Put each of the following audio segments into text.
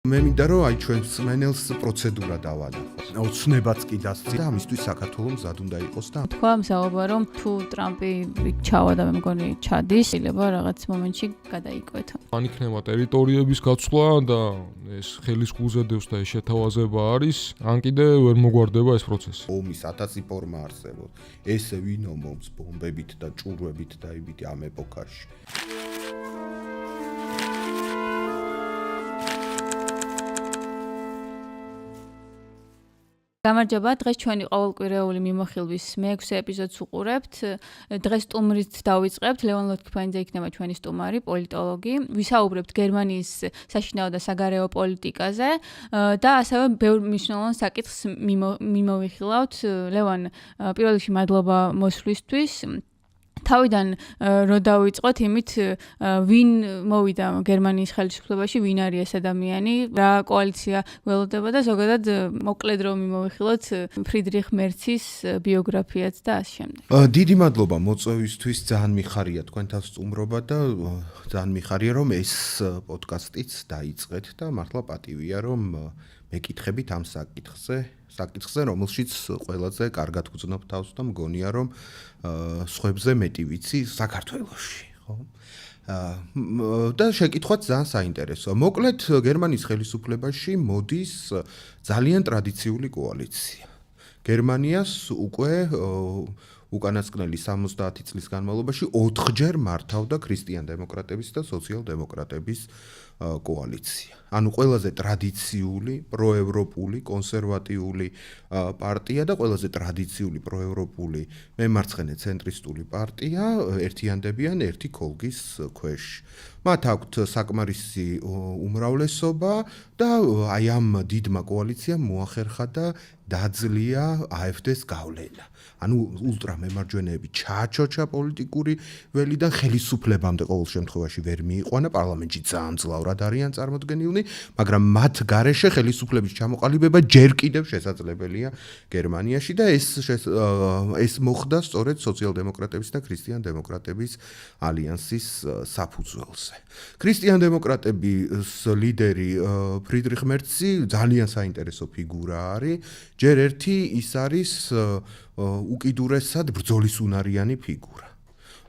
მე მინდა რომ აი ჩვენს მენელს პროცედურა დავალახო. ოცნებაც კი დასწია და ამისთვის საქართველოს მზად უნდა იყოს და თქვა მსაუბრა რომ თუ ტრამპი ჩავა და მე მგონი ჩადის, შეიძლება რაღაც მომენტში გადაიკვეთო. ან იქნება ტერიტორიების გაცვლა და ეს ხელის გულზედევს და ეს შეთავაზება არის, ან კიდე ვერ მოგვარდება ეს პროცესი. ომის 1000 ფორმა არსებობს. ესე ვინ ომობს ბომბებით და ჭურვებით დაიბიტი ამ ეპოქაში. გამარჯობა, დღეს ჩვენი ყოველკვირეული მიმოხილვის მე-6 ეპიზოდს უყურებთ. დღეს სტუმრით დავიწყებთ. ლევან ლოთქიფანიძე იქნება ჩვენი სტუმარი, პოლიტოლოგი. ვისაუბრებთ გერმანიის საშინაო და საგარეო პოლიტიკაზე და ასევე ბევრ მნიშვნელოვან საკითხს მიმოვიხილავთ. ლევან, პირველ რიგში მადლობა მოსვლისთვის. თავიდან რო დავიწყოთ იმით, ვინ მოვიდა გერმანიის ხელისუფლებაში, ვინ არის ეს ადამიანი, რა კოალიცია ველოდება და ზოგადად მოკლედ რომ მიმოვიხილოთ ფრიდრიხ მერცის ბიოგრაფიაც და ასე შემდეგ. დიდი მადლობა მოწვევისთვის, ძალიან მიხარია თქვენთან სტუმრობა და ძალიან მიხარია რომ ეს პოდკასტიც დაიწყეთ და მართლა პატივია რომ მეკითხებით ამ საკითხზე, რომელშიც ყველაზე კარგად გძნობ თავს და მგონია რომ სხვებზე მეტი ვიცი საქართველოში, ხო? და შეკითხვაც ძალიან საინტერესოა. მოკლედ გერმანიის ხელისუფლებაში მოდის ძალიან ტრადიციული კოალიცია. გერმანიას უკვე უკანასკნელი 70 წლის განმავლობაში 4-ჯერ მართავდა ქრისტიან-დემოკრატების და სოციალ-დემოკრატების კოალიცია. ანუ ყველაზე ტრადიციული, პროევროპული, კონსერვატიული პარტია და ყველაზე ტრადიციული პროევროპული მემარცხენე ცენტრისტული პარტია ერთიანდებიან ერთი ქოლგის ქვეშ. მათ აქვთ საკმარისი უმრავლესობა და აი ამ დიდმა კოალიციამ მოახერხა და დაძლია AfD-ს გავლენა. ანუ ულტრამემარჯვენეები ჩააჩოჩა პოლიტიკური ველიდან ხელისუფლებამდე ყოველ შემთხვევაში ვერ მიიყვანა, პარლამენტში ძალიან მძლავრად არიან წარმოდგენილნი, მაგრამ მათ გარეშე ხელისუფლების ჩამოყალიბება ჯერ კიდევ შესაძლებელია გერმანიაში და ეს მოხდა სწორედ სოციალ-დემოკრატების და ქრისტიან-დემოკრატების ალიანსის საფუძველზე. ქრისტიან-დემოკრატების ლიდერი ფრიდრიხ მერცი ძალიან საინტერესო ფიგურა არის. ჯერ ერთი ის არის უკიდურესად ბრძოლისუნარიანი ფიგურა.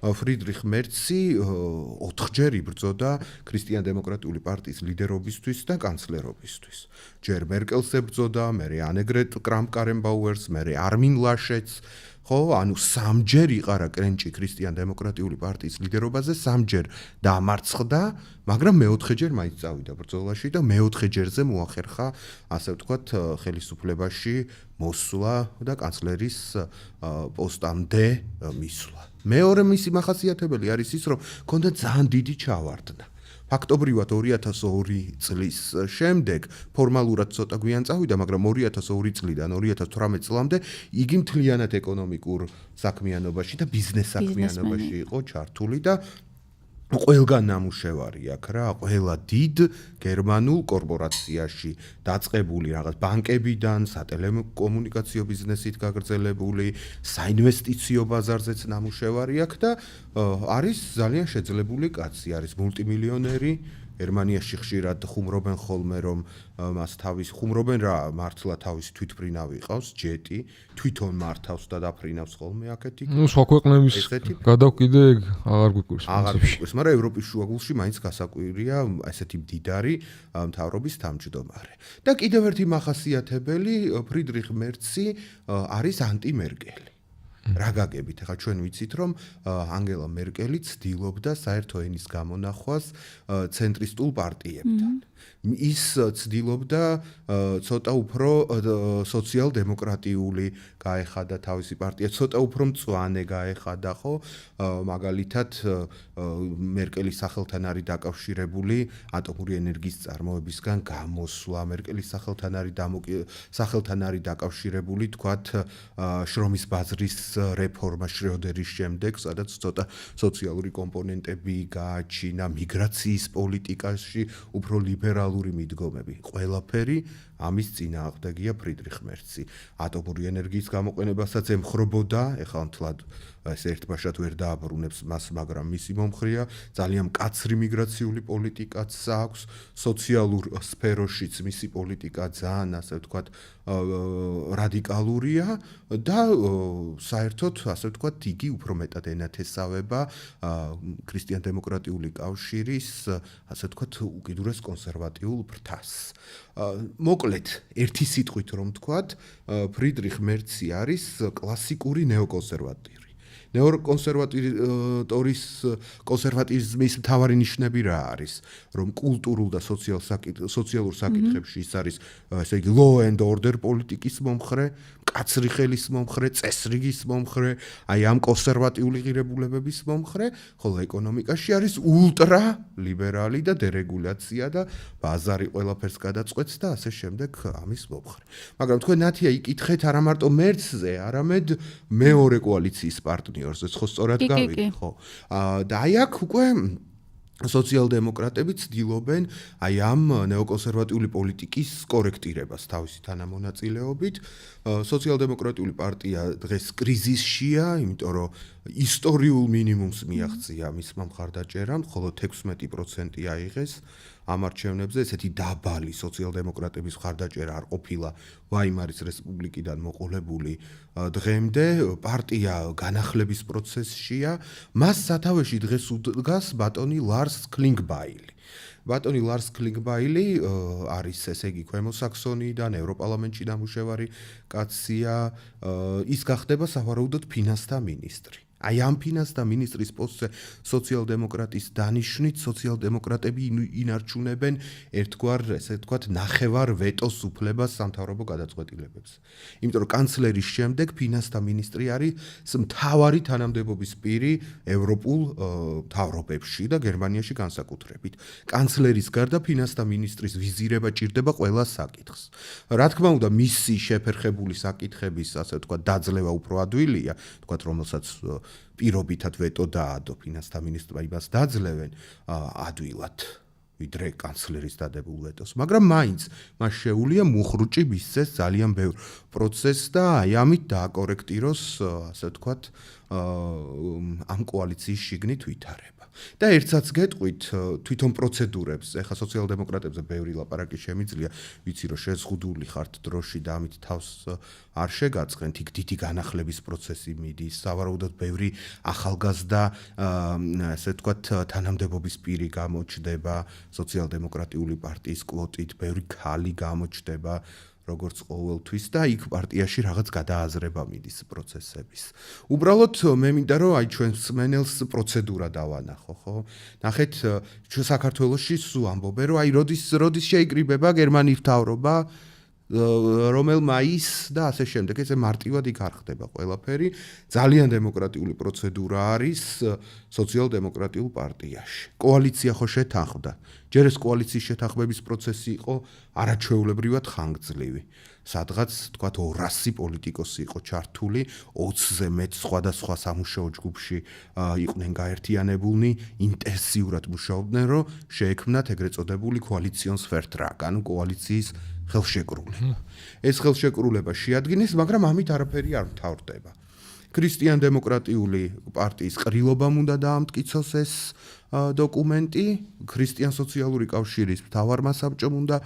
ფრიდრიხ მერცი 4-ჯერ იბრძოდა ქრისტიან-დემოკრატიული პარტიის ლიდერობისთვის და კანცლერობისთვის. ჯერ მერკელს ებრძოდა, მერე ანეგრეტ კრამპ-კარენბაუერს, მერე არმინ ლაშეტს, ხო, ანუ 3-ჯერ იყარა კრენჭი ქრისტიან-დემოკრატიული პარტიის ლიდერობაზე, 3-ჯერ დამარცხდა, მაგრამ მე-4-ჯერ მაინც წავიდა ბრძოლაში და მე-4-ჯერზე მოახერხა, ასე ვთქვათ, ხელისუფლებაში მოსვლა და კანცლერის პოსტამდე მისვლა. მეორე მისი მახასიათებელი არის ის, რომ ჰქონდა ძალიან დიდი ჩავარდნა. ფაქტობრივად 2002 წლის შემდეგ ფორმალურად ცოტა გვიან წავიდა, მაგრამ 2002 წლიდან 2018 წლამდე იგი მთლიანად ეკონომიკურ საქმიანობაში და ბიზნეს საქმიანობაში იყო ჩართული და ყველგან ნამუშევარი აქ რა, ყველა დიდ გერმანულ კორპორაციაში დაწყებული რაღაც ბანკებიდან, სატელეკომუნიკაციო ბიზნესით გაგრძელებული, საინვესტიციო ბაზარზეც ნამუშევარი აქ და არის ძალიან შეძლებული კაცი, არის მულტიმილიონერი. გერმანიაში ხშირად ხუმრობენ ხოლმე რომ მას ხუმრობენ რა, მართლა თავის თვითფრინავი ყავს, ჯეტი, თვითონ მართავს და დაფრინავს ხოლმე აქეთ იქ. სხვა ქვეყნების გადავკიდე აღარ გვიკვირს. მაგრამ ევროპის შუაგულში მაინც გასაკვირია ესეთი მდიდარი მთავრობის თავმჯდომარე. და კიდევ ერთი მახასიათებელი ფრიდრიხ მერცი არის ანტი-მერკელი. რა გაგებით, ახლა ჩვენ ვიცით რომ ანგელა მერკელი ცდილობდა საერთო ენის გამონახვას ცენტრისტულ პარტიებთან. ის ცდილობდა ცოტა უფრო სოციალ-დემოკრატიული გაეხადა თავისი პარტია, ცოტა უფრო მწვანე გაეხადა, ხო? მაგალითად მერკელის სახელთან არის დაკავშირებული ატომური ენერგიის წარმოებისგან გამოსვლა, მერკელის სახელთან არის დაკავშირებული, თქვათ, შრომის ბაზრის რეფორმა შრიოდერის შემდეგ, სადაც ცოტა სოციალური კომპონენტები გააჩინა, მიგრაციის პოლიტიკაში უფრო ლიბერალური მიდგომები. ყველაფერი ამის წინააღმდეგია ფრიდრიხ მერცი. ატომური ენერგიის გამოყენებასაც ემხრობოდა, ეხლა მთლად ეს ერთბაშად ვერ დააბრუნებს მას, მაგრამ მისი მომხრეა, ძალიან მკაცრი მიგრაციული პოლიტიკაც აქვს, სოციალურ სფეროშიც მისი პოლიტიკა ძალიან, ასე ვთქვათ, რადიკალურია და საერთოდ, ასე ვთქვათ, იგი უფრო მეტად ენათესავება ქრისტიან-დემოკრატიული კავშირის, ასე ვთქვათ, უკიდურეს კონსერვატიულ ფრთას. მოკლედ, ერთი სიტყვით რომ ვთქვათ, ფრიდრიხ მერცი არის კლასიკური ნეოკონსერვატივი. ნეოკონსერვატორის კონსერვატიზმის მთავარი ნიშნები რა არის? რომ კულტურულ და სოციალურ საკითხებში ის არის, ესე იგი, law and order პოლიტიკის მომხრე, მკაცრი ხელის მომხრე, წესრიგის მომხრე, აი ამ კონსერვატიული ღირებულებების მომხრე, ხოლო ეკონომიკაში არის ულტრა ლიბერალი და დერეგულაცია და ბაზარი ყველაფერს გადაწყვეტს და ასე შემდეგ ამის მომხრე. მაგრამ თქვენ ნათია იკითხეთ არა მარტო მერცზე, არამედ მეორე კოალიციის პარტნიორზე, ხო სწორად გავიგე, ხო? და აი აქ უკვე სოციალ-დემოკრატები ცდილობენ აი ამ ნეოკონსერვატიული პოლიტიკის კორექტირებას თავისი თანამონაწილეობით. სოციალ-დემოკრატიული პარტია დღეს კრიზისშია, იმიტომ რომ ისტორიულ მინიმუმს მიაღწია მისმა მხარდაჭერამ, ხოლო 16% აიღეს ამ არჩევნებზე. ესეთი დაბალი სოციალ-დემოკრატების მხარდაჭერა არ ყოფილა ვაიმარის რესპუბლიკიდან მოყოლებული დღემდე. პარტია განახლების პროცესშია. მას სათავეში დღეს უდგას ბატონი ლარს კლინგბაილი. ბატონი ლარს კლინგბაილი არის, ესე იგი, ქვემო საქსონიიდან ევროპარლამენტში დამუშევარი კაცია. ის გახდება სავარაუდოდ ფინანსთა მინისტრი. აი ამ ფინანსთა მინისტრის პოსტზე სოციალ-დემოკრატის დანიშვნით სოციალ-დემოკრატები ინარჩუნებენ ერთგვარ, ესე ვთქვათ, ნახევარ ვეტოს უფლებას სამთავრობო გადაწყვეტილებებზე. იმიტომ რომ კანცლერის შემდეგ ფინანსთა მინისტრი არის მთავარი თანამდებობის პირი ევროპულ მთავრობებში და გერმანიაში განსაკუთრებით. კანცლერის გარდა ფინანსთა მინისტრის ვიზირება ჭირდება ყველა საკითხს. რა თქმა უნდა, მისი შეფერხებული საკითხების, ასე ვთქვათ, დაძლევა უფრო ადვილია, ვთქვათ, რომელსაც პირობითად ვეტო დაადო ფინანსთა მინისტრმა იმას დაძლევენ ადვილად ვიდრე კანცლერის დადებულ ვეტოს, მაგრამ მაინც მას შეუძლია მუხრუჭი მისცეს ძალიან ბევრ პროცესს და აი ამით დააკორექტიროს, ასე ვთქვათ, ამ კოალიციის შიგნით ვითარება. და ერთსაც გეტყვით თვითონ პროცედურებს, ეხლა სოციალ-დემოკრატებზე ბევრი ლაპარაკი შემიძლია, ვიცი რომ შეზღუდული ხართ დროში და ამით თავს არ შეგაწყენთ, იქ დიდი განახლების პროცესი მიდის, სავარაუდოდ ბევრი ახალგაზრდა, ასე ვთქვათ, თანამდებობის პირი გამოჩნდება სოციალ-დემოკრატიული პარტიის კვოტით, ბევრი ქალი გამოჩნდება როგორც ყოველთვის და იქ პარტიაში რაღაც გადააზრება მიდის პროცესების. უბრალოდ მე მინდა რომ აი ჩვენ მსმენელს პროცედურა დავანახო, ხო? ნახეთ, ჩვენ საქართველოში სულ ამბობენ რომ აი როდის შეიკრიბება გერმანიის მთავრობა, რომელმა ის და ასე შემდეგ, ესე მარტივად იქ არ ხდება ყველაფერი. ძალიან დემოკრატიული პროცედურა არის სოციალ-დემოკრატიულ პარტიაში. კოალიცია ხო შეთანხმდა. ჯერ ეს კოალიციის შეთანხმების პროცესი იყო არაჩვეულებრივად ხანგრძლივი. სადღაც, თქვათ, 200 პოლიტიკოსი იყო ჩართული, 20-ზე მეტ სხვადასხვა სამუშაო ჯგუფში იყვნენ გაერთიანებულნი, ინტენსიურად მუშაობდნენ, რომ შეექმნათ ეგრეთ წოდებული კოალიციონსფერტრაკ, ანუ კოალიციის ხელშეკრულება. ეს ხელშეკრულება შეადგინეს, მაგრამ ამით არაფერი არ მთავრდება. ქრისტიან-დემოკრატიული პარტიის ყრილობამ უნდა დაამტკიცოს ეს დოკუმენტი, ქრისტიან-სოციალური კავშირის მთავარმა საბჭომ უნდა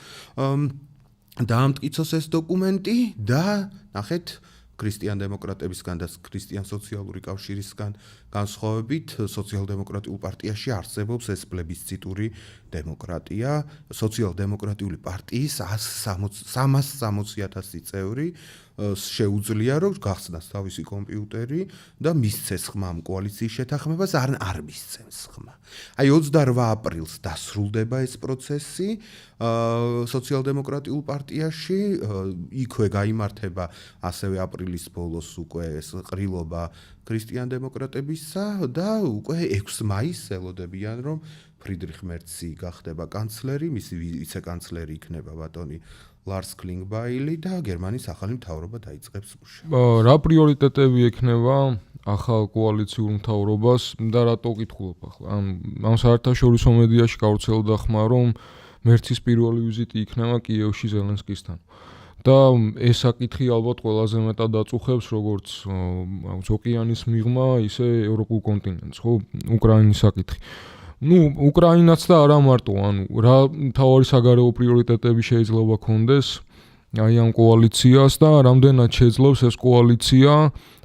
დაამტკიცოს ეს დოკუმენტი და ნახეთ ქრისტიან-დემოკრატებისგან და ქრისტიან-სოციალური კავშირისგან განსხვავებით სოციალ-დემოკრატიულ პარტიაში არსებობს ეს პლებისციტური დემოკრატია, სოციალ-დემოკრატიული პარტიის 360,000 წევრი შეუძლია რომ გახსნას თავისი კომპიუტერი და მისცეს ხმა ამ კოალიციის შეთანხმებას, არ მისცემს ხმა. აი 28 აპრილს დასრულდება ეს პროცესი სოციალ-დემოკრატიულ პარტიაში, იქვე გაიმართება ასევე აპრილის ბოლოს უკვე ეს ყრილობა ქრისტიან-დემოკრატებისა და უკვე 6 მაისს ელოდებიან რომ ფრიდრიხ მერცი გახდება კანცლერი, მისი ვიცე-კანცლერი იქნება ბატონი ლარს კლინგბაილი და გერმანიის ახალი მთავრობა დაიწყებს მუშაობას. რა პრიორიტეტები ექნება ახალ კოალიციურ მთავრობას და რატო ვკითხულობ ახლა? ამ საერთაშორისო მედიაში გავრცელდა ხმა, რომ მერცის პირველი ვიზიტი იქნება კიევში ზელენსკისთან. და ეს საკითხი ალბათ ყველაზე მეტად აწუხებს როგორც ოკეანის მიღმა, ისე ევროპულ კონტინენტს, ხო, უკრაინის საკითხი. უკრაინაც და არა მარტო, რა მთავარი საგარეო პრიორიტეტები შეიძლება ქონდეს აი ამ კოალიციას და რამდენად შეძლებს ეს კოალიცია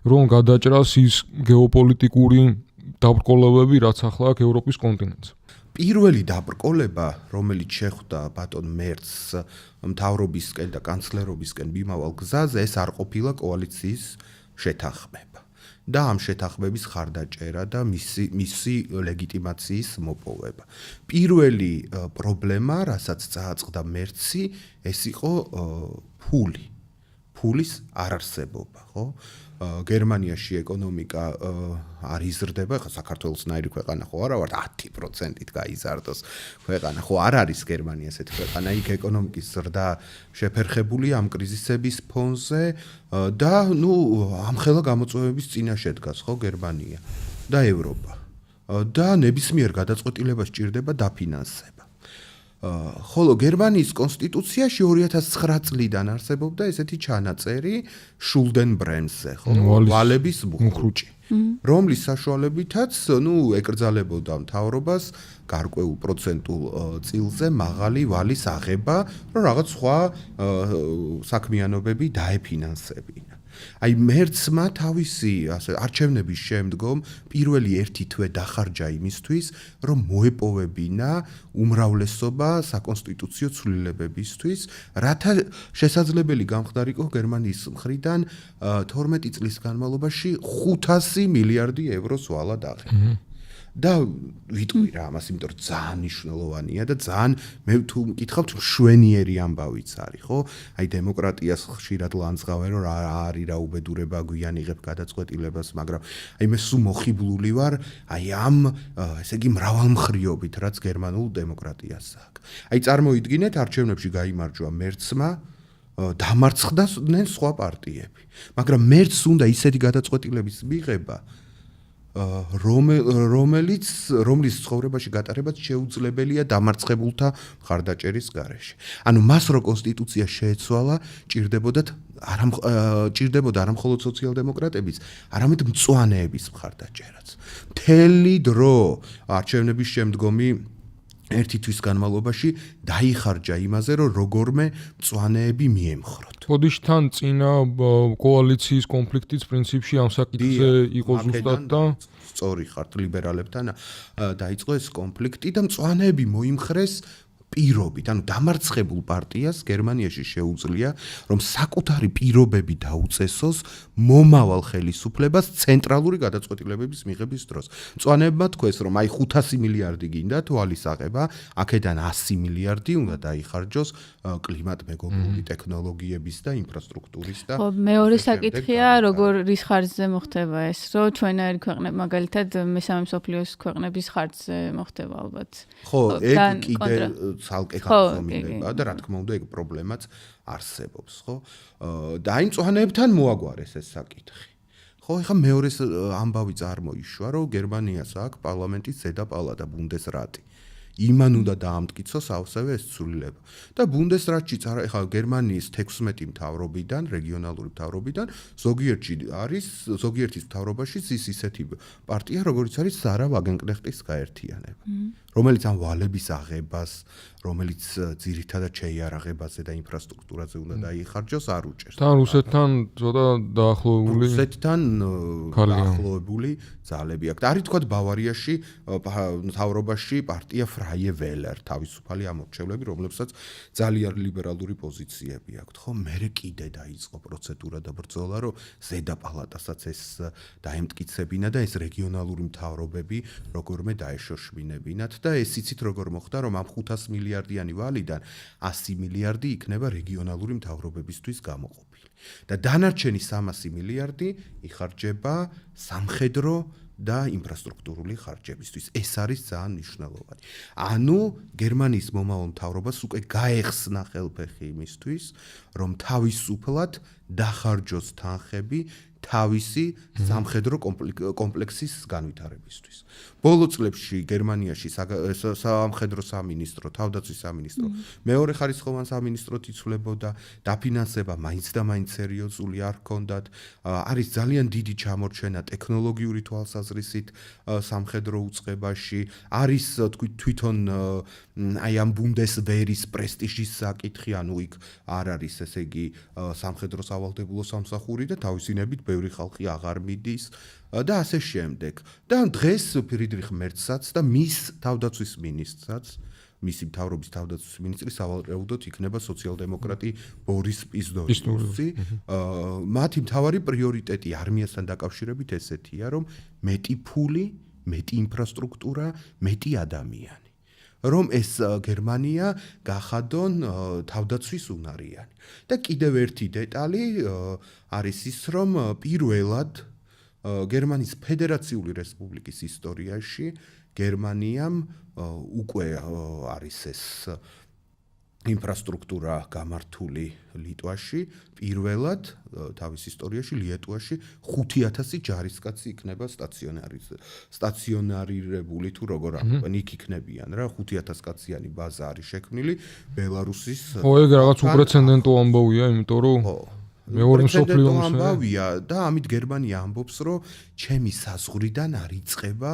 რომ გადაჭრას ის გეოპოლიტიკური დაბრკოლებები, რაც ახლა აქვს ევროპის კონტინენტზე. პირველი დაბრკოლება, რომელიც შეხვდა ბატონ მერცს მთავრობისკენ და კანცლერობისკენ მიმავალ გზაზე, ეს არ ყოფილა კოალიციის შეთანხმება და ამ შეთანხმების ხარდაჭერა და მისი ლეგიტიმაციის მოპოვება. პირველი პრობლემა, რასაც წააწყდა მერცი, ეს იყო ფულის არარსებობა, ხო? გერმანიაში ეკონომიკა არ იზრდება, ხა საქართველოსნაირი ქვეყანა ხო არა ვარ 10%-ით გაიზარდოს ქვეყანა, ხო არ არის გერმანია ესეთი ქვეყანა, იქ ეკონომიკის ზრდა შეფერხებული ამ კრიზისების ფონზე და ამხელა გამოწვევების წინაშე დგას ხო გერმანია და ევროპა. და ნებისმიერ გადაწყვეტილებას სჭირდება დაფინანსება. ხოლო გერმანიის კონსტიტუციაში 2009 წლიდან არსებობდა ესეთი ჩანაწერი შულდენბრემსზე, ხო? ვალების მუხრუჭი, რომლის საშუალებითაც, ეკრძალებოდა მთავრობას გარკვეულ პროცენტულ წილზე მაღალი ვალის აღება, რომ რაღაც სხვა საქმიანობები დაეფინანსებინა. აი მერცმა თავისი არჩევნების შემდგომ პირველი ერთი თვე დახარჯა იმისთვის, რომ მოეპოვებინა უმრავლესობა საკონსტიტუციო ცვლილებებისთვის, რათა შესაძლებელი გამხდარიყო გერმანიის მხრიდან 12 წლის განმავლობაში 500 მილიარდი ევროს ვალა დაღება. და ვიტყვი რა ამას, იმიტომ რომ ძალიან მნიშვნელოვანია და ძალიან მე თუ მკითხავთ მშვენიერი ამბავიც არის, ხო? აი დემოკრატიას ხშირად ლანძღავენ, რომ რა არის რა უბედურება გვიანიღებ გადაწყვეტილებას, მაგრამ აი მე სულ მოხიბლული ვარ აი ამ ესე იგი მრავალმხრივობით, რაც გერმანულ დემოკრატიას აქვს. აი წარმოიდგინეთ, არჩევნებში გაიმარჯვა მერცმა, დამარცხდნენ სხვა პარტიები, მაგრამ მერცს უნდა ისეთი გადაწყვეტილების მიღება, რომლის ცხოვრებაში გატარებაც შეუძლებელია დამარცხებულთა მხარდაჭერის გარეშე. ანუ მას რო კონსტიტუცია შეეცვალა, ჭირდებოდა არა მხოლოდ სოციალ-დემოკრატების, არამედ მწვანეების მხარდაჭერაც. მთელი დრო არჩევნების შემდგომი ერთი თვის განმავლობაში დაიხარჯა იმაზე, რომ როგორმე მწვანეები მიემხროთ. ოდიშთან წინა კოალიციის კონფლიქტიც პრინციპში ამ საკითხზე იყო ზუსტად და სწორი ხართ ლიბერალებთან დაიწყო ეს კონფლიქტი და მწვანეები მოიმხრეს პირობით, ანუ დამარცხებულ პარტიას გერმანიაში შეუძლია, რომ საკუთარი პირობები დაუწესოს მომავალ ხელისუფლებას ცენტრალური გადაწყვეტილებების მიღების დროს. მწვანეებმა თქვეს, რომ აი 500 მილიარდი გინდათ ვალის აღება, აქედან 100 მილიარდი უნდა დაიხარჯოს კლიმატმეგობრული ტექნოლოგიების და ინფრასტრუქტურის და მეორე საკითხია, როგორ რის ხარჯზე მოხდება ეს, რომ ჩვენაირი ქვეყნები მაგალითად მესამე მსოფლიოს ქვეყნების ხარჯზე მოხდება ალბათ. ხო, ეგ კიდე ცალკე განხილვა და რა თქმა უნდა ეგ პრობლემაც არსებობს, ხო? და აი მწვანეებთან მოაგვარეს ეს საკითხი. ხო, ეხლა მეორე ამბავი წარმოიშვა, რომ გერმანიას აქვს პარლამენტის ზედა პალატა, ბუნდესრატი. იმან უნდა დაამტკიცოს ასევე ეს ცვლილება. და ბუნდესრატშიც ეხლა გერმანიის 16 მთავრობიდან, რეგიონალური მთავრობიდან, ზოგიერთის მთავრობაშიც ისეთი პარტია, როგორიც არის სარა ვაგენკნეხტის გაერთიანება. რომელიც ამ ვალების აღებას, რომელიც ძირითადად შეიარაღებაზე და ინფრასტრუქტურაზე უნდა დაიხარჯოს, არ უჭერს. თან რუსეთთან ცოტა დაახლოებული ძალები აქვს. არის თქვა ბავარიაში მთავრობაში პარტია Freie Wähler, თავისუფალი ამორჩევლები, რომლებსაც ძალიან ლიბერალური პოზიციები აქვთ. ხო, მერე კიდე დაიწყო პროცედურა და ბრძოლა, რომ ზედა პალატასაც ეს დაემტკიცებინა და ეს რეგიონალური მთავრობები როგორმე დაეშოშმინებინათ. და ეს იცით როგორ მოხდა, რომ ამ 500 მილიარდიანი ვალიდან 100 მილიარდი იქნება რეგიონალური მთავრობებისთვის გამოყოფილი. და დანარჩენი 300 მილიარდი იხარჯება სამხედრო და ინფრასტრუქტურული ხარჯებისთვის. ეს არის ძალიან მნიშვნელოვანი. ანუ გერმანიის მომავალ მთავრობას უკვე გაეხსნა ხელფეხი იმისთვის, რომ თავისუფლად დახარჯოს თანხები თავისი სამხედრო კომპლექსის განვითარებისთვის. ბოლო წლებში გერმანიაში სამხედრო სამინისტრო, თავდაცვის სამინისტრო, მეორე ხარისხოვან სამინისტროთ იცვლებოდა, დაფინანსება მაინც და მაინც სერიოზული არ ჰქონდათ. არის ძალიან დიდი ჩამორჩენა ტექნოლოგიური თვალსაზრისით სამხედრო უწყებაში, არის თვითონ აი ამ ბუნდესვერის პრესტიჟის საკითხი, ანუ იქ არ არის ესე იგი სამხედრო სავალდებულო სამსახური და თავისინებით ბევრი ხალხი აღარ მიდის და ასე შემდეგ. და დღეს ფრიდრიხ მერცსაც და მის თავდაცვის მინისტრსაც, მისი მთავრობის თავდაცვის მინისტრი სავარაუდოდ იქნება სოციალ-დემოკრატი ბორის პისტორიუსი. მათი მთავარი პრიორიტეტი არმიასთან დაკავშირებით ესეთია, რომ მეტი ფული, მეტი ინფრასტრუქტურა, მეტი ადამიანი. რომ ეს გერმანია გახადონ თავდაცვის უნარიანი. და კიდევ ერთი დეტალი არის ის, რომ პირველად გერმანიის ფედერაციული რესპუბლიკის ისტორიაში გერმანიამ უკვე არის ეს ინფრასტრუქტურა გამართული ლიტვაში, პირველად თავის ისტორიაში ლიტვაში 5000 ჯარისკაცი იქნება სტაციონარირებული თუ როგორ ამბობენ, იქ იქნებიან რა, 5000 კაციანი ბაზა არის შექმნილი ბელარუსის. ეგ რაღაც უპრეცედენტო ამბავია, იმიტომ რომ მეორე მსოფლიო ამბავია და ამით გერმანია ამბობს, რომ ჩემი საზღვრიდან არ იწყება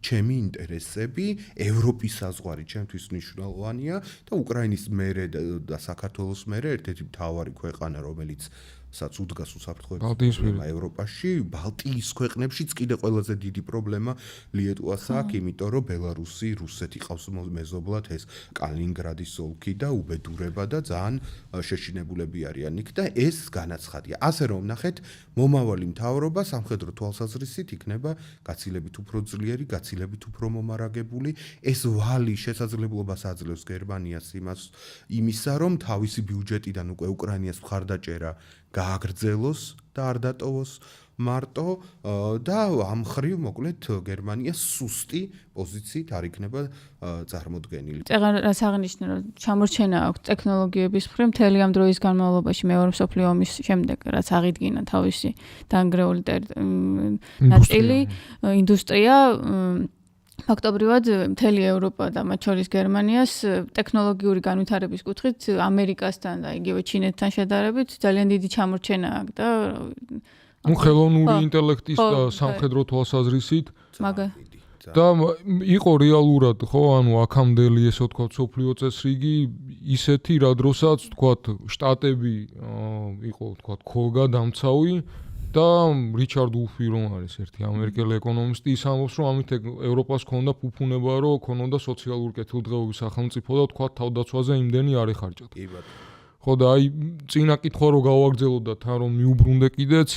ჩემი ინტერესები, ევროპის საზღვარი ჩემთვის მნიშვნელოვანია და უკრაინის მერე და საქართველოს მერე ერთ-ერთი მთავარი ქვეყანა, რომელიც საც უდგას უსაფრთხოების პრობლემა ევროპაში, ბალტიის ქვეყნებშიც კიდე ყველაზე დიდი პრობლემა ლიტვას აქვს, იმიტომ რომ ბელარუსი, რუსეთი ყავს მეზობლად ეს კალინინგრადის ოლქი და უბედურება და ძალიან შეშინებულები არიან იქ და ეს განაცხადია. ასე რომ ნახეთ, მომავალი მთავრობა სამხედრო თვალსაზრისით იქნება გაცილებით უფრო ძლიერი, გაცილებით უფრო მომარაგებული. ეს ვალი შესაძლებლობას აძლევს გერმანიას იმისა, რომ თავისი ბიუჯეტიდან უკვე უკრაინას მხარდაჭერა გააგრძელოს და არ დატოვოს მარტო და ამ ხრივ მოკლედ გერმანია სუსტი პოზიციით არ იქნება წარმოდგენილი. რაც აღნიშნა, რომ ჩამორჩენა აქვს ტექნოლოგიების მხრივ მთელი ამ დროის განმავლობაში მეორე მსოფლიო ომის შემდეგ, რაც აღიდგინა თავისი დანგრეული ნაწილი, ინდუსტრია ფაქტობრივად მთელი ევროპა და მათ შორის გერმანიას ტექნოლოგიური განვითარების კუთხით ამერიკასთან და იგივე ჩინეთთან შედარებით ძალიან დიდი ჩამორჩენა აქვს და ხელოვნური ინტელექტის და სამხედრო თვალსაზრისით და იყო რეალურად ხო ანუ აქამდელი ესე ვთქვათ სოფლიო წესრიგი ისეთი რა დროსაც ვთქვათ შტატები იყო ვთქვათ ქოლგა დამცავი და რიჩარდ ულფი რომ არის ერთი ამერიკელი ეკონომისტი ის ამბობს რომ ამით ევროპას ქონდა ფუფუნება რომ ქონოდა სოციალური კეთილდღეობის სახელმწიფო და ვთქვათ თავდაცვაზე იმდენი არ ეხარჯათ. კი ბატონო. ხო და აი წინა კითხვა რომ გავაგრძელოთ თან რომ მიუბრუნდე კიდეც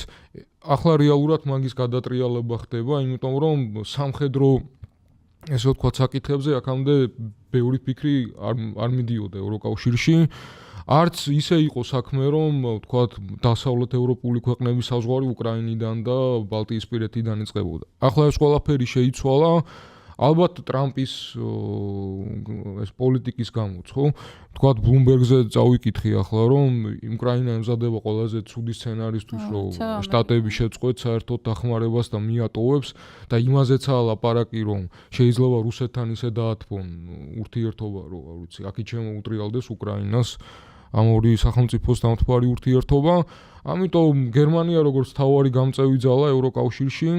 ახლა რეალურად მაგის გადატრიალება ხდება იმიტომ რომ სამხედრო ესე ვთქვათ საკითხებზე აქამდე ბევრი ფიქრი არ მიდიოდა ევროკავშირში არც ისე იყო საქმე რომ ვთქვათ დასავლეთ ევროპული ქვეყნების საზღვარი უკრაინიდან და ბალტიისპირეთიდან იწყებოდა. ახლა ეს ყველაფერი შეიცვალა ალბათ ტრამპის ეს პოლიტიკის გამოც ხო ვთქვათ ბლუმბერგზე წავიკითხი ახლა რომ უკრაინა ემზადება ყველაზე ცუდი სცენარისთვის რომ შტატები შეწყვეტს საერთოდ დახმარებას და მიატოვებს და იმაზეცაა ლაპარაკი რომ შეიძლება რუსეთთან ისე დაათბონ ურთიერთობა რომ ვიცი აქეთ შემოუტრიალდეს უკრაინას ამ ორი სახელმწიფოს დამთვარი ურთიერთობა ამიტომ გერმანია როგორც თავარი გამწევი ძალა ევროკავშირში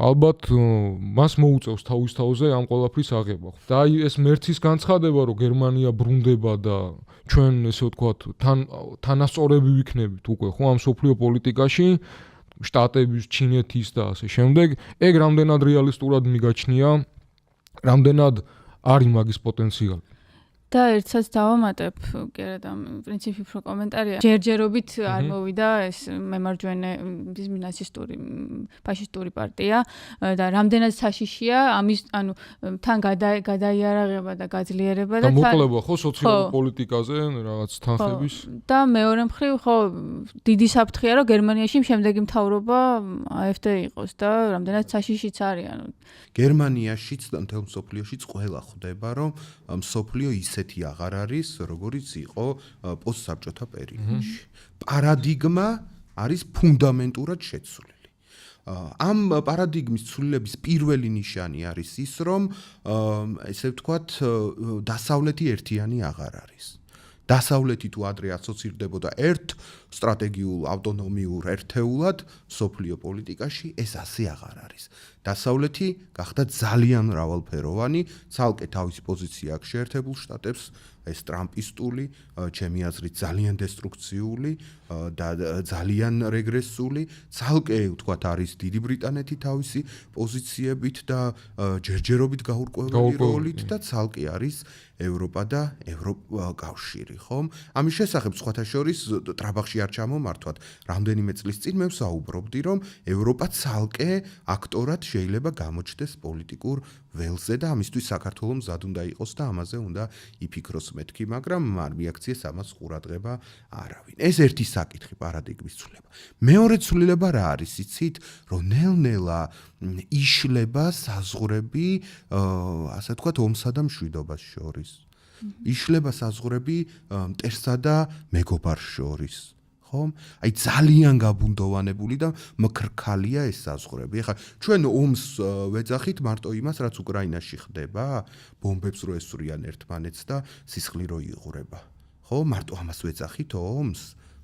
ალბათ მას მოუწევს თავის თავზე ამ ყველაფრის აღება. და აი ეს მერცის განცხადება რომ გერმანია ბრუნდება და ჩვენ ესე ვთქვათ თანასწორები ვიქნებით უკვე ხო ამ სოფლიო პოლიტიკაში შტატების, ჩინეთის და ასე შემდეგ, ეგ რამდენად რეალისტურად მიგაჩნია, რამდენად არის მაგის პოტენციალი. და ერთსაც დავამატებ, კი არა და პრინციპი უფრო კომენტარია. ჯერჯერობით არ მოვიდა ეს მემარჯვენე ნაცისტური ფაშისტური პარტია და რამდენად საშიშია ამის ანუ თან გადაიარაღება და გაძლიერება და მოკლება ხო სოციალურ პოლიტიკაზე რაღაც თანხების და მეორე მხრივ ხო დიდი საფრთხეა რომ გერმანიაში შემდეგი მთავრობა AfD იყოს და რამდენად საშიშიც არის ანუ გერმანიაშიც და მთელ მსოფლიოშიც ყველა ხვდება რომ მსოფლიო ისეთი აღარ არის როგორც იყო პოსტსაბჭოთა პერიოდში. პარადიგმა არის ფუნდამენტურად შეცვლილი. ამ პარადიგმის ცვლილების პირველი ნიშანი არის ის, რომ ესე ვთქვათ, დასავლეთი ერთიანი აღარ არის. დასავლეთი თუ ადრე ასოცირდებოდა ერთ სტრატეგიულ ავტონომიურ ერთეულად სოფლიო პოლიტიკაში, ეს ასე აღარ არის. დასავლეთი გახდა ძალიან მრავალფეროვანი, ცალკე თავისი პოზიცია აქვს შეერთებულ შტატებს, ეს ტრამპისტული, ჩემი აზრით ძალიან დესტრუქციული და ძალიან რეგრესული, ცალკე ვთქვათ არის დიდი ბრიტანეთი თავისი პოზიციებით და ჯერჯერობით გაურკვეველი როლით და ცალკე არის ევროპა და ევროკავშირი, ხომ? ამის შესახებ სხვათა შორის ტრაბახში არ ჩამომართვათ. რამდენიმე წლის წინ მე ვსაუბრობდი, რომ ევროპა ცალკე აქტორად შეიძლება გამოჩნდეს პოლიტიკურ ველზე და ამისთვის საქართველოს მზად უნდა იყოს და ამაზე უნდა იფიქროს მეთქი, მაგრამ არ მიაქციეს ამას ყურადღება არავინ. ეს ერთი საკითხი პარადიგმის ცვლილება. მეორე ცვლილება რა არის, იცით, რომ ნელ-ნელა იშლება საზღვრები, ასე ვთქვათ, ომსა და მშვიდობას შორის. იშლება საზღვრები მტერსა და მეგობარს შორის. ხომ? აი ძალიან გაბუნდოვანებული და მქრქალია ეს საზღვრები. ეხლა ჩვენ ომს ვეძახით მარტო იმას, რაც უკრაინაში ხდება, ბომბებს რო ესვრიან ერთმანეთს და სისხლი რო იღვრება. ხო, მარტო ამას ვეძახით ომს?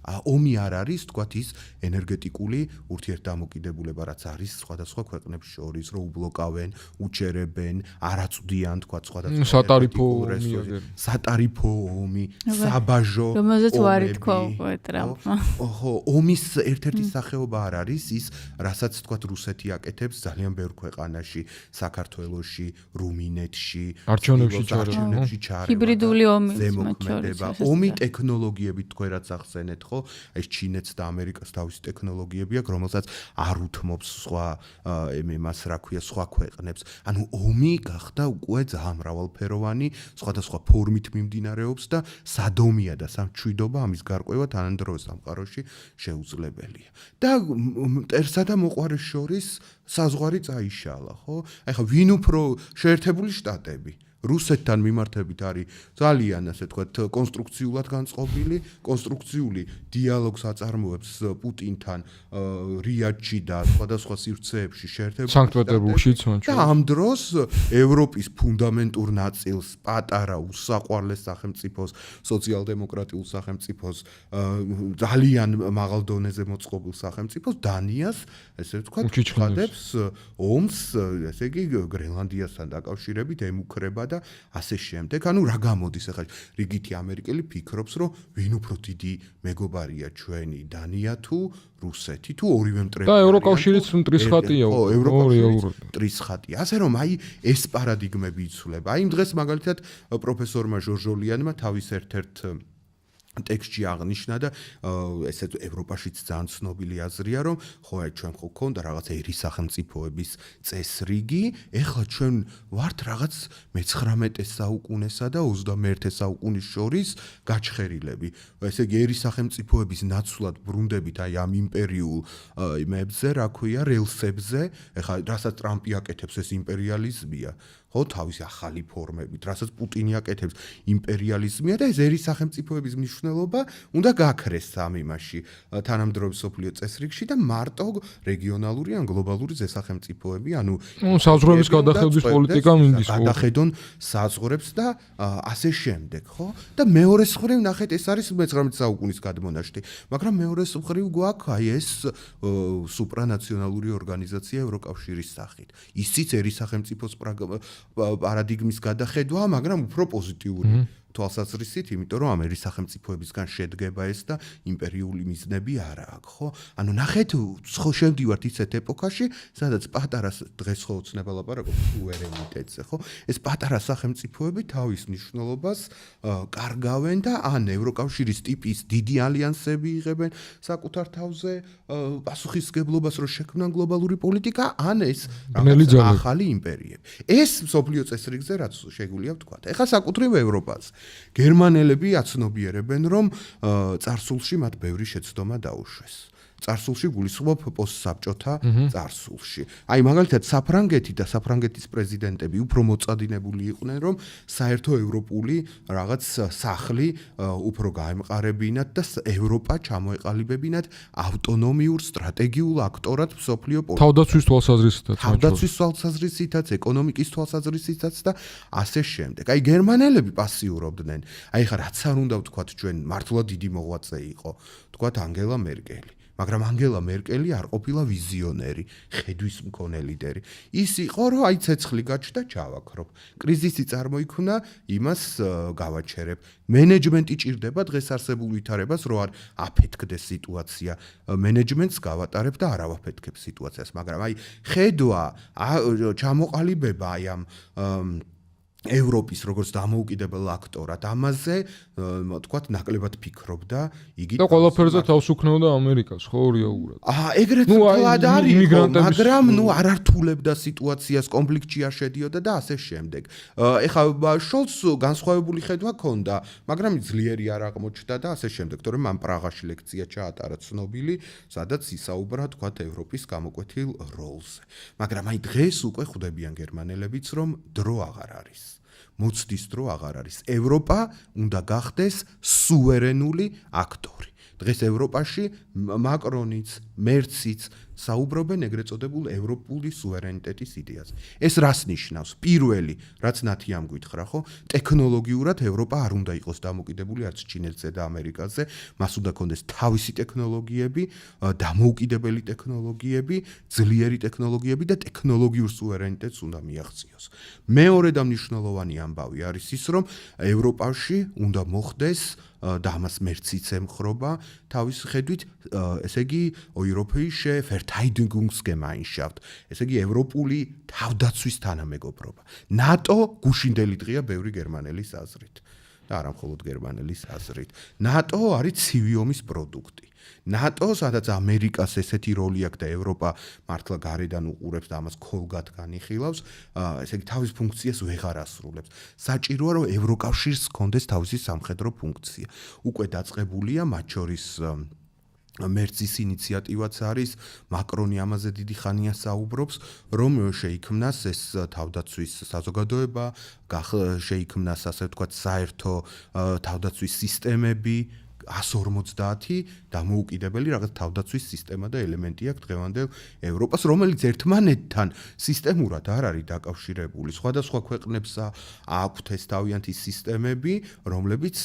ომი არ არის, თქვათ ის ენერგეტიკული ურთიერთდამოკიდებულება, რაც არის სხვადასხვა ქვეყნებს შორის, რო უბლოკავენ, უჩერებენ, არაწვდიან, თქვათ სხვადასხვა სატარიფო ომი, საბაჟო, რომელზეც ვარ ითქვა უკვე ტრამპმა. ხო, ომის ერთ-ერთი სახეობა არ არის ის, რასაც თქვათ რუსეთი აკეთებს ძალიან ბევრ ქვეყანაში, საქართველოში, რუმინეთში, არჩევნებში ჩარევა. ჰიბრიდული ომი ზემოქმედება, ომი ტექნოლოგიებით თქვენ რაც ახსენეთ, ხო? ეს ჩინეთს და ამერიკას თავისი ტექნოლოგიები აქვს, რომელსაც არ უთმობს სხვა იმას, რა ქვია, სხვა ქვეყნებს. ანუ ომი გახდა უკვე ძალიან მრავალფეროვანი, სხვადასხვა ფორმით მიმდინარეობს და სადომია და სამშვიდობა ამის გარკვევა თანადროულ სამყაროში შეუძლებელია. და მტერსა და მოყვარეს შორის საზღვარი წაიშალა, ხო? ეხლა ვინ უფრო შეერთებული შტატები რუსეთთან მიმართებით არის ძალიან ასე ვთქვათ კონსტრუქციულად განწყობილი, კონსტრუქციული დიალოგს აწარმოებს პუტინთან რიადში და სხვადასხვა სივრცეებში შეერთებულ სანქტ-პეტერბურგშიც და ამ დროს ევროპის ფუნდამენტურ ნაწილს, პატარა უსაყვარლეს სახელმწიფოს, სოციალ-დემოკრატიულ სახელმწიფოს, ძალიან მაღალ დონეზე მოწყობილ სახელმწიფოს, დანიას, ესე ვთქვათ, ხადებს ომს, ესე იგი გრენლანდიასთან დაკავშირებით ემუქრება და ასე შემდეგ. ანუ რა გამოდის ახლა რიგითი ამერიკელი ფიქრობს, რომ ვინ უფრო დიდი მეგობარია ჩვენი, დანია თუ რუსეთი თუ ორივე მტრები. და ევროკავშირიც მტრისხატია. ხო, ევროკავშირიც მტრისხატია. ასე რომ აი ეს პარადიგმები იცვლება. აი დღეს მაგალითად პროფესორმა ჟორჟოლიანმა თავის ერთ-ერთ ტექსტში აღნიშნა და ესე ევროპაშიც ძალიან ცნობილი აზრია, რომ ხო აი ჩვენ ხო გქონდა რაღაც ერი სახელმწიფოების წესრიგი, ეხლა ჩვენ ვართ რაღაც მე-19 საუკუნესა და 21 საუკუნის შორის გაჩხერილები. ესე იგი ერი სახელმწიფოების ნაცვლად ბრუნდებით აი ამ იმპერიულ იმებზე, რა ქვია, რელსებზე, ეხლა რასაც ტრამპი აკეთებს ეს იმპერიალიზმია. ხო, თავისი ახალი ფორმებით, რასაც პუტინი აკეთებს იმპერიალიზმია და ეს ერი სახელმწიფოების მნიშვნელობა უნდა გაქრეს ამ იმაში თანამედროვე სოფლიო წესრიგში და მარტო რეგიონალური ან გლობალური ზესახელმწიფოები, ანუ საზღვრების გადახედვის პოლიტიკა მინდის გადახედონ საზღვრებს და ასე შემდეგ, ხო? და მეორე მხრივ ნახეთ, ეს არის 19 საუკუნის გადმონაშთი, მაგრამ მეორე მხრივ გვაქვს აი ეს სუპრანაციონალური ორგანიზაცია ევროკავშირის სახით. ისიც ერი სახელმწიფოს პარადიგმის გადახედვა, მაგრამ უფრო პოზიტიური თვალსაზრისით, იმიტომ რომ ამერის სახელმწიფოებისგან შედგება ეს და იმპერიული მიზნები არა აქვს, ხო? ანუ ნახეთ, ხო შევდივართ ისეთ ეპოქაში, სადაც პატარა დღეს ხო ოცნება ლაპარაკობს სუვერენიტეტზე, ხო? ეს პატარა სახელმწიფოები თავის მნიშვნელობას კარგავენ და ან ევროკავშირის ტიპის დიდი ალიანსები იღებენ საკუთარ თავზე პასუხისმგებლობას, რომ შექმნან გლობალური პოლიტიკა, ან ეს ახალი იმპერიები. ეს მსოფლიო წესრიგზე რაც შეგვიძლია ვთქვათ. ეხლა საკუთრივ ევროპას გერმანელები აცნობიერებენ, რომ წარსულში მათ ბევრი შეცდომა დაუშვეს. წარსულში გულისხმობ პოსტსაბჭოთა წარსულში. აი მაგალითად საფრანგეთი და საფრანგეთის პრეზიდენტები უფრო მოწადინებული იყვნენ, რომ საერთო ევროპული რაღაც სახლი უფრო გაემყარებინათ და ევროპა ჩამოეყალიბებინათ ავტონომიურ სტრატეგიულ აქტორად მსოფლიო პოლიტიკაში. თავდაცვის თვალსაზრისითაც. თავდაცვის თვალსაზრისითაც, ეკონომიკის თვალსაზრისითაც და ასე შემდეგ. აი გერმანელები პასიურობდნენ. აი ხა რაც არ უნდა ვთქვათ ჩვენ მართლა დიდი მოღვაწე იყო, ვთქვათ ანგელა მერკელი. მაგრამ ანგელა მერკელი არ ყოფილა ვიზიონერი, ხედვის მქონე ლიდერი. ის იყო, რომ აი ცეცხლი გაჩნდა ჩავაქრობ. კრიზისი წარმოიქმნა, იმას გავაჩერებ. მენეჯმენტი ჭირდება დღეს არსებულ ვითარებას, რომ არ აფეთქდეს სიტუაცია. მენეჯმენტს გავატარებ და არ ავაფეთქებ სიტუაციას, მაგრამ აი ხედვა, ჩამოყალიბება აი ამ ევროპის როგორც დამოუკიდებელ აქტორად ამაზე თქვათ ნაკლებად ფიქრობდა იგი და ყველაფერზე თავს უქნევდა ამერიკას ხო რეალურად ეგრეთ თვალად არის მაგრამ არ ართულებდა სიტუაციას კონფლიქტში არ შედიოდა და ასე შემდეგ ეხლა შოლც განსხვავებული ხედვა ჰქონდა მაგრამ ძლიერი არ აღმოჩნდა და ასე შემდეგ თორემ ამ პრაღაში ლექცია ჩაატარა ცნობილი სადაც ისაუბრა თქვათ ევროპის გამოკვეთილ როლზე მაგრამ აი დღეს უკვე ხვდებიან გერმანელებიც რომ დრო აღარ არის მოცდის დრო აღარ არის. ევროპა უნდა გახდეს სუვერენული აქტორი. დღეს ევროპაში მაკრონიც, მერციც საუბრობენ ეგრეთ წოდებულ ევროპული სუვერენიტეტის იდეაზე. ეს რას ნიშნავს? პირველი, რაც ნათი ამ გითხრა, ხო? ტექნოლოგიურად ევროპა არ უნდა იყოს დამოუკიდებელი არც ჩინეთზე და ამერიკაზე, მას უნდა ქონდეს თავისი ტექნოლოგიები, დამოუკიდებელი ტექნოლოგიები, ძლიერი ტექნოლოგიები და ტექნოლოგიურ სუვერენიტეტს უნდა მიაღწიოს. მეორე და მნიშვნელოვანი ამბავი არის ის, რომ ევროპაში უნდა მოხდეს და ამას მერციც ემხრობა თავის ხედვით, ესე იგი Europäische Verteidigungsgemeinschaft, ესე იგი ევროპული თავდაცვის თანამეგობრობა. ნატო გუშინდელი დღეა ბევრი გერმანელის აზრით და არა მხოლოდ გერმანელის აზრით. ნატო არის ცივი ომის პროდუქტი. ნატო, სადაც ამერიკას ესეთი როლი აქვს და ევროპა მართლა გარედან უყურებს და ამას ქოლგად განიხილავს, ესე იგი თავის ფუნქციას ვეღარ ასრულებს. საჭიროა რომ ევროკავშირს ჰქონდეს თავისი სამხედრო ფუნქცია. უკვე დაწყებულია მათ შორის მერცის ინიციატივაც არის, მაკრონი ამაზე დიდი ხანია საუბრობს, რომ შეიქმნას ეს თავდაცვის საზოგადოება, შეიქმნას ასე ვთქვათ საერთო თავდაცვის სისტემები 150 დამოუკიდებელი რაღაც თავდაცვის სისტემა და ელემენტი აქვს დღევანდელ ევროპას, რომელიც ერთმანეთთან სისტემურად არ არის დაკავშირებული. სხვადასხვა ქვეყნებს აქვთ ეს თავიანთი სისტემები, რომლებიც,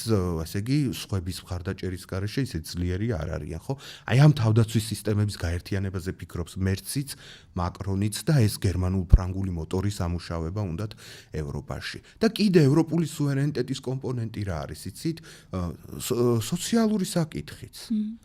ასე იგი, სხვების მხარდაჭერის გარეშე ისე ძლიერი არ არიან, ხო? აი ამ თავდაცვის სისტემების გაერთიანებაზე ფიქრობს მერციც, მაკრონიც და ეს გერმანულ-ფრანგული მოტორის ამუშავება უნდათ ევროპაში. და კიდე ევროპული სუვერენიტეტის კომპონენტი რა არის, იცით? სოციალური საკითხიც.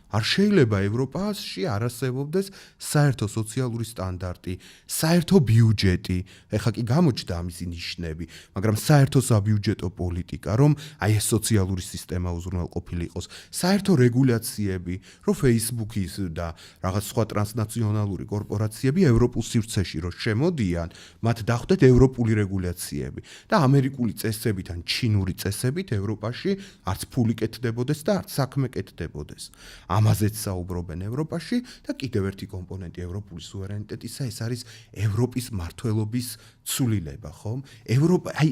არ შეიძლება ევროპაში არ არსებობდეს საერთო სოციალური სტანდარტი, საერთო ბიუჯეტი. ეხლა კი გამოჩნდა ამისი ნიშნები, მაგრამ საერთო საბიუჯეტო პოლიტიკა, რომ აი ეს სოციალური სისტემა უზრუნველყოფილი იყოს, საერთო რეგულაციები, რომ Facebook-ის და რაღაც სხვა ტრანსნაციონალური კორპორაციები ევროპულ სივრცეში რო შემოდიან, მათ დახვდეთ ევროპული რეგულაციები და ამერიკული წესებით ან ჩინური წესებით ევროპაში არც ფული კეთდებოდეს და არც საქმე კეთდებოდეს. ამაზეც საუბრობენ ევროპაში და კიდევ ერთი კომპონენტი ევროპული სუვერენიტეტისა, ეს არის ევროპის მართლობის ცვლილება, ხომ? ევროპა, აი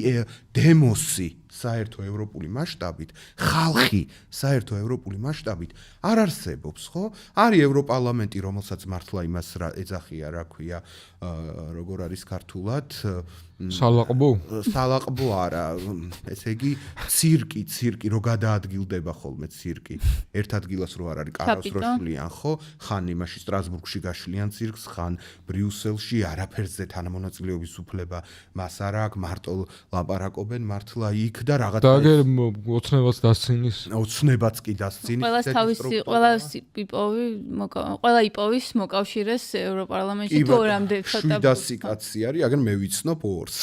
დემოსი საერთო ევროპული მასშტაბით, ხალხი საერთო ევროპული მასშტაბით არ არსებობს, ხო? არის ევროპარლამენტი, რომელსაც მართლა იმას ეძახია, რა ქვია, როგორ არის ქართულად? სალაყბო? სალაყბო არა, ესე იგი ცირკი რო გადაადგილდება ხოლმე ცირკი. ერთ ადგილას რო არ არის კარავს რო შლიან, ხო? ხან იმაში სტრასბურგში გაშლიან ცირკს, ხან ბრიუსელში არაფერზე თანამონაწილეობის უფლება მას არ აქვს, მარტო ლაპარაკობენ მართლა იქ და რაღაც და აგერ ოცნებაც დასცინის. ოცნებაც კი დასცინის. ყველა იპოვის მოკავშირეს ევროპარლამენტში თუ ორამდე ცოტა 700 კაცი არის, აგერ მე ვიცნობ ორს.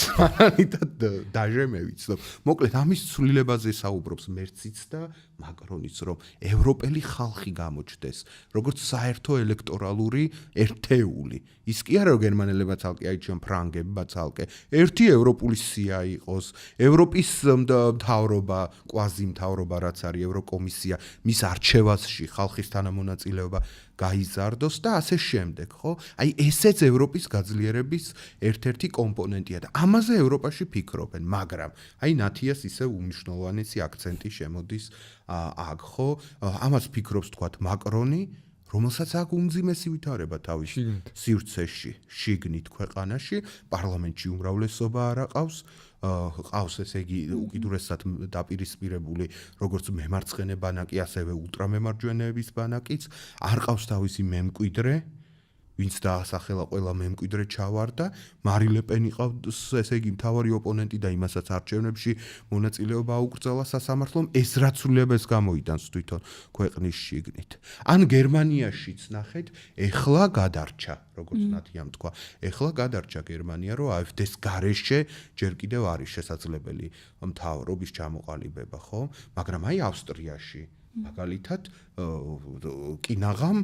და დაჟე მე ვიცნობ. მოკლედ ამის ცვლილებაზე საუბრობს მერციც და მაკრონიც, რომ ევროპელი ხალხი გამოჩნდეს, როგორც საერთო ელექტორალური ერთეული. ის კი არა რომ გერმანელებმა ცალკე აიჩვენ ფრანგებმა ცალკე. ერთი ევროპული სია იყოს, ევროპის მთავრობა, კვაზი მთავრობა რაც არის ევროკომისია, მის არჩევასში ხალხის თანამონაწილეობა გაიზარდოს და ასე შემდეგ, ხო? აი ესეც ევროპის გაძლიერების ერთ-ერთი კომპონენტია და ამაზე ევროპაში ფიქრობენ, მაგრამ აი ნათიას ისე უმნიშვნელოვანესი აქცენტი შემოდის აქ, ხო? ამას ფიქრობს თქვათ მაკრონი, რომელსაც აქ უმძიმესი ვითარება თავის სივრცეში, შიგნით ქვეყანაში, პარლამენტში უმრავლესობა არ აყავს, ყავს ესე იგი უკიდურესად დაპირისპირებული როგორც მემარცხენე ბანაკი, ასევე ულტრამემარჯვენეების ბანაკიც, არ ყავს თავისი მემკვიდრე, ვინც დაასახელა ყველა მემკვიდრე ჩავარდა, მარი ლე პენი ყავს ესე იგი მთავარი ოპონენტი და იმასაც არჩევნებში მონაწილეობა აუკრძალა სასამართლომ, ეს რაც სრულიებას გამოიტანს თვითონ ქვეყნის შიგნით. ან გერმანიაშიც ნახეთ, ეხლა გადარჩა, როგორც ნათიამ თქვა, ეხლა გადარჩა გერმანია, რომ AfD-ს გარეშე ჯერ კიდევ არის შესაძლებელი მთავრობის ჩამოყალიბება, ხო? მაგრამ აი ავსტრიაში მაგალითად კინაღამ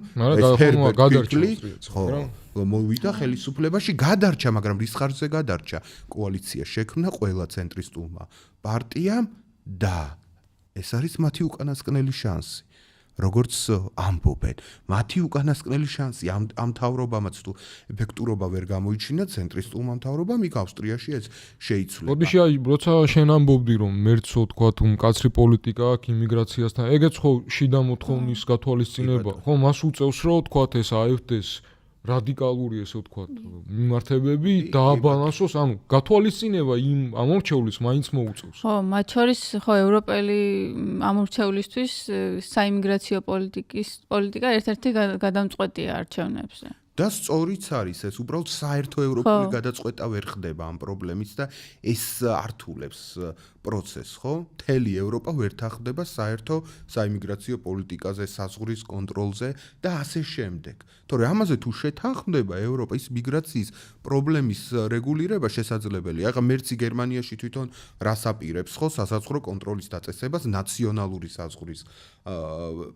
მოვიდა ხელისუფლებაში, გადარჩა, მაგრამ რის ხარჯზე გადარჩა? კოალიცია შექმნა ყველა ცენტრისტულმა პარტიამ და ეს არის მათი უკანასკნელი შანსი. როგორც ამბობენ, მათი უკანასკნელი შანსი ამ მთავრობამაც თუ ეფექტურობა ვერ გამოიჩინა ცენტრისტულმა მთავრობამ, იქ ავსტრიაში ეს შეიცვლება. ოდიში აი, როცა შენ ამბობდი, რომ მერცო თქვა თუ მკაცრი პოლიტიკა აქვს იმიგრაციასთან, ეგეც ხო შიდა მოთხოვნის გათვალისწინება, ხო, მას უწევს, რომ თქვა ეს AfD-ს რადიკალური ესე ვთქვათ მიმართებები დააბალანსოს, ანუ გათვალისწინება იმ ამორჩევლის მაინც მოუწევს. ხო, მათ შორის ხო ევროპელი ამორჩევლისთვის საიმიგრაციო პოლიტიკა ერთ-ერთი გადამწყვეტია არჩევნებზე. და სწორიც არის ეს, უბრალოდ საერთო ევროპული გადაწყვეტა ვერ ხდება ამ პრობლემის და ეს ართულებს პროცესს, ხო? მთელი ევროპა ვერ თანხდება საერთო საიმიგრაციო პოლიტიკაზე, საზღვრის კონტროლზე და ასე შემდეგ. თორე ამაზე თუ შეთანხმდება ევროპა, ის მიგრაციის პრობლემის რეგულირება შესაძლებელია. ახლა მერცი გერმანიაში თვითონ რას აპირებს, ხო? სასაზღვრო კონტროლის დაწესებას ნაციონალური საზღვრის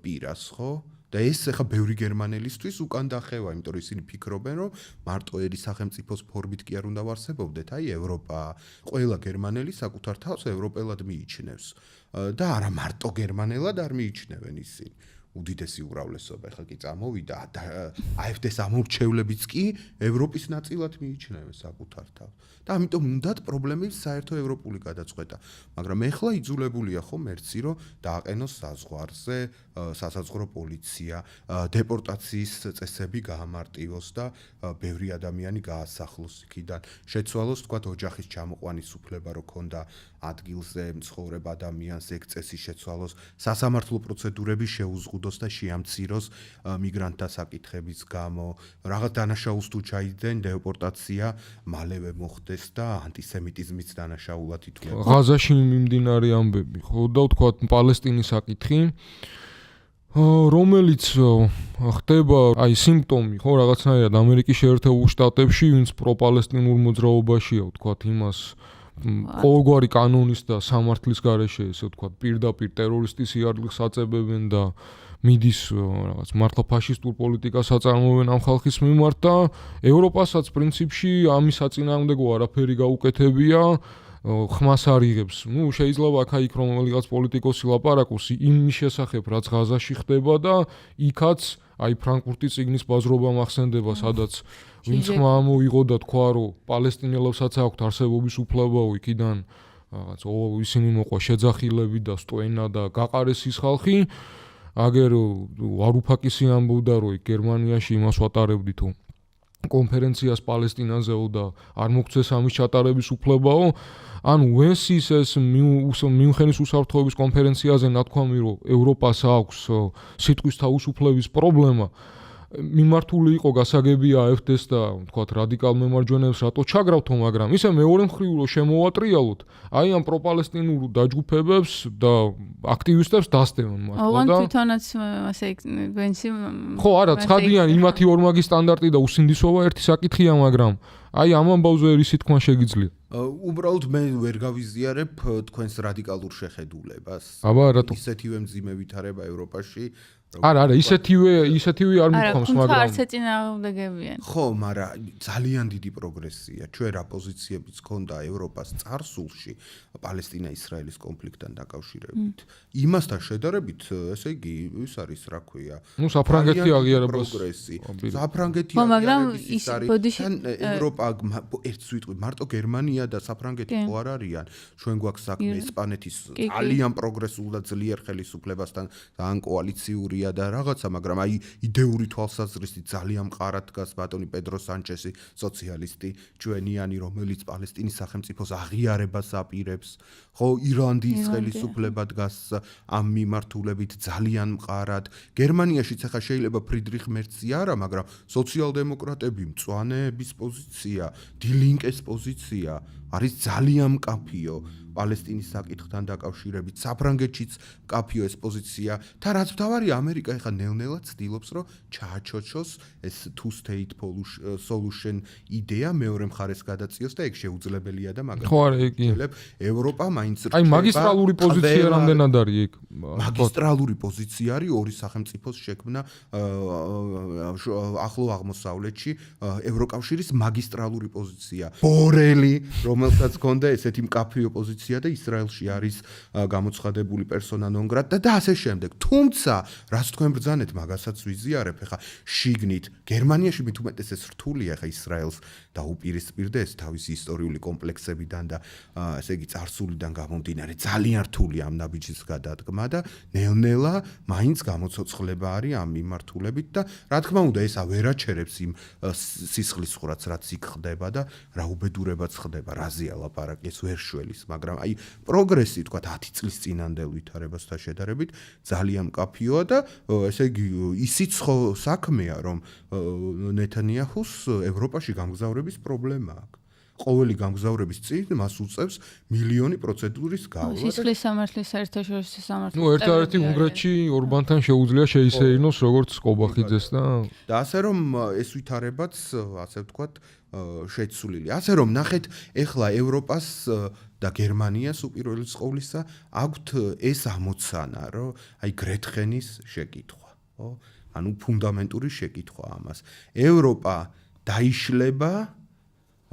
პირას, ხო? და ეს ახლა ბევრი გერმანელისთვის უკან დახევა, იმიტომ რომ ისინი ფიქრობენ, რომ მარტო ერი სახელმწიფოს ფორმით კი არ უნდა ვარსებობდეთ, აი ევროპა, ყველა გერმანელი საკუთარ თავს ევროპელად მიიჩნევს და არა მარტო გერმანელად არ მიიჩნევენ ისინი. უდიდესი უმრავლესობა ახლა კი წამოვიდა და AfD-ს ამორჩევლებიც კი ევროპის ნაწილად მიიჩნევენ საკუთარ თავს. და ამიტომ უნდათ პრობლემის საერთო ევროპული გადაწყვეტა. მაგრამ ეხლა იძულებულია ხო მერცი, რომ დააყენოს საზღვარზე სასაზღვრო პოლიცია, დეპორტაციის წესები გაამარტივოს და ბევრი ადამიანი გაასახლოს იქიდან. შეცვალოს თქვათ ოჯახის ჩამოყვანის უფლება, რო ქონდა ადგილზე მცხოვრებ ადამიანს, ეგ წესი შეცვალოს, სასამართლო პროცედურები შეუზღუდოს და შეამციროს მიგრანტთა საკითხების გამო. რაღაც დანაშაულს თუ ჩაიდნენ, დეპორტაცია მალევე მოხდეს და ანტისემიტიზმის დანაშაულად ითვლება. ღაზაში მიმდინარე ამბები, ხო და ვთქვათ პალესტინის საკითხი, რომელიც ხდება აი სიმპტომი, ხო, რაღაცნაირად ამერიკის შეერთებულ შტატებში, ვინც პროპალესტინურ მოძრაობაშია, ვთქვათ იმას ყოველგვარი კანონის და სამართლის გარეშე, ესე ვთქვათ, პირდაპირ ტერორისტის იარაღს აწებებენ და მიდის რაღაც მართლა ფაშისტურ პოლიტიკას აწარმოებენ ამ ხალხის მიმართ და ევროპასაც პრინციპში ამის საწინააღმდეგო არაფერი გაუკეთებია, ხმას არ იღებს. ნუ შეიძლება აქა-იქ რომელიღაც პოლიტიკოსი ლაპარაკოს იმის შესახებ, რაც ღაზაში ხდება და იქაც აი ფრანკფურტის წიგნის ბაზრობა მახსენდება, სადაც ვინც ხმა მოიღო და თქვა, რომ პალესტინელებსაც აქვთ არსებობის უფლებაო, იქიდან რაღაც ისინი მოყვა შეძახილები და სტვენა და გაყარეს ის ხალხი. აგერ ვარუფაკისი ამბობდა, რომ გერმანიაში იმას ვატარებდი თუ კონფერენციას პალესტინაზეო და არ მოგცეს ამის ჩატარების უფლებაო. ანუ ვენსის ეს მიუნხენის უსაფრთხოების კონფერენციაზე ნათქვამი, რომ ევროპას აქვს სიტყვის თავისუფლების პრობლემა, მიმართული იყო გასაგებია AfD-ს და ვთქვათ რადიკალ მემარჯვენეებს რატო ჩაგრავთო, მაგრამ ისე მეორე მხრივ რომ შემოვატრიალოთ, აი ამ პროპალესტინურ დაჯგუფებებს და აქტივისტებს დასდევენ მართლა და ოღონდ თვითონაც ასე ვენსი ხო არა, ცხადია იმათი ორმაგი სტანდარტი და უსინდისობა ერთი საკითხია, მაგრამ აი ამ ამბავზე რისი თქმა შეგიძლია? უბრალოდ მე ვერ გავიზიარებ თქვენს რადიკალურ შეხედულებას. აბა რატო? ისეთივე მძიმე ვითარება ევროპაში. არა, ისეთივე არ მithkoms, მაგრამ მაგრამ არც ეწინააღმდეგებიან. ხო, მაგრამ ძალიან დიდი პროგრესია. ჩვენ რა პოზიციებიც ქონდა ევროპას წარსულში პალესტინა-ისრაელის კონფლიქტთან დაკავშირებით. იმასთან შედარებით, ესე იგი, ის არის, რა ქვია, საფრანგეთი აღიარებას პროგრესი. საფრანგეთი მაგრამ აღიარების ის არის. ბოდიში ევროპა ერთს ვიტყვი, მარტო გერმანია და საფრანგეთი ხო არ არიან. ჩვენ გვაქვს საქმე ესპანეთის ძალიან პროგრესულ და ძლიერ ხელისუფლებასთან, ძალიან კოალიციურია და რაღაცა, მაგრამ აი იდეური თვალსაზრისით ძალიან მყარად დგას ბატონი პედრო სანჩესი, სოციალისტი, ჩვენიანი, რომელიც პალესტინის სახელმწიფოს აღიარებას აპირებს. ხო, ირლანდიის ხელისუფლება დგას ამ მიმართულებით ძალიან მყარად. გერმანიაშიც ახლა შეიძლება ფრიდრიხ მერცი არა, მაგრამ სოციალ-დემოკრატები, მწვანეების პოზიცია, დი ლინკეს პოზიცია არის ძალიან მკაფიო. პალესტინის საკითხთან დაკავშირებით საფრანგეთშიც მკაფიო ეს პოზიცია და რაც მთავარია ამერიკა ეხა ნელ-ნელა ცდილობს რომ ჩააჩოჩოს ეს two state solution იდეა მეორე მხარეს გადაწიოს და ეგ შეუძლებელია და მაგრამ ხო არა იგი ევროპა მაინც აი მაგისტრალური პოზიცია რამდენად არის ეგ მაგისტრალური პოზიცია არის ორი სახელმწიფოს შექმნა ახლო აღმოსავლეთში ევროკავშირის მაგისტრალური პოზიცია ბორელი რომელსაც ჰქონდა ესეთი მკაფიო პოზიცია და ისრაელში არის გამოცხადებული პერსონა ნონ გრატა და ასე შემდეგ. თუმცა, რაც თქვენ ბრძანეთ, მაგასაც ვიზიარებ, ხა შიგნით გერმანიაში მით უმეტეს ეს რთულია ხა ისრაელს დაუპირისპირდა ეს თავისი ისტორიული კომპლექსებიდან და ესე იგი წარსულიდან გამომდინარე ძალიან რთული ამ ნაბიჯის გადადგმა და ნელ-ნელა მაინც გამოცოცხლება არის ამ მიმართულებით და რა თქმა უნდა ესა ვერ აჩერებს იმ სისხლის ხვრაც რაც იქ ხდება და რა უბედურებაც ხდება, რაზეა ლაპარაკი ეს ვერ შველის, მაგრამ აი პროგრესი თქვა 10 წლის წინანდელ ვითარებასთან შედარებით ძალიან მკაფიოა და ესე იგი ისიც ხო საქმეა რომ ნეთანიაჰუს ევროპაში გამგზავრების პრობლემა აქვს. ყოველი გამგზავრების წინ მას უწევს მილიონი პროცედურის გავლა. სისხლის სამართლის საერთაშორისო სამართლის. ერთ-ერთი უნგრეთში ორბანთან შეუძლია შეისეირნოს როგორც კობახიძეს და ასე რომ ეს ვითარებაც ასე ვთქვათ შეცვლილი. ასე რომ ნახეთ ეხლა ევროპას და გერმანიას უპირველეს ყოვლისა აქვთ ეს ამოცანა, რომ აი გრეთხენის შეკითხვა, ხო? ანუ ფუნდამენტური შეკითხვა ამას. ევროპა დაიშლება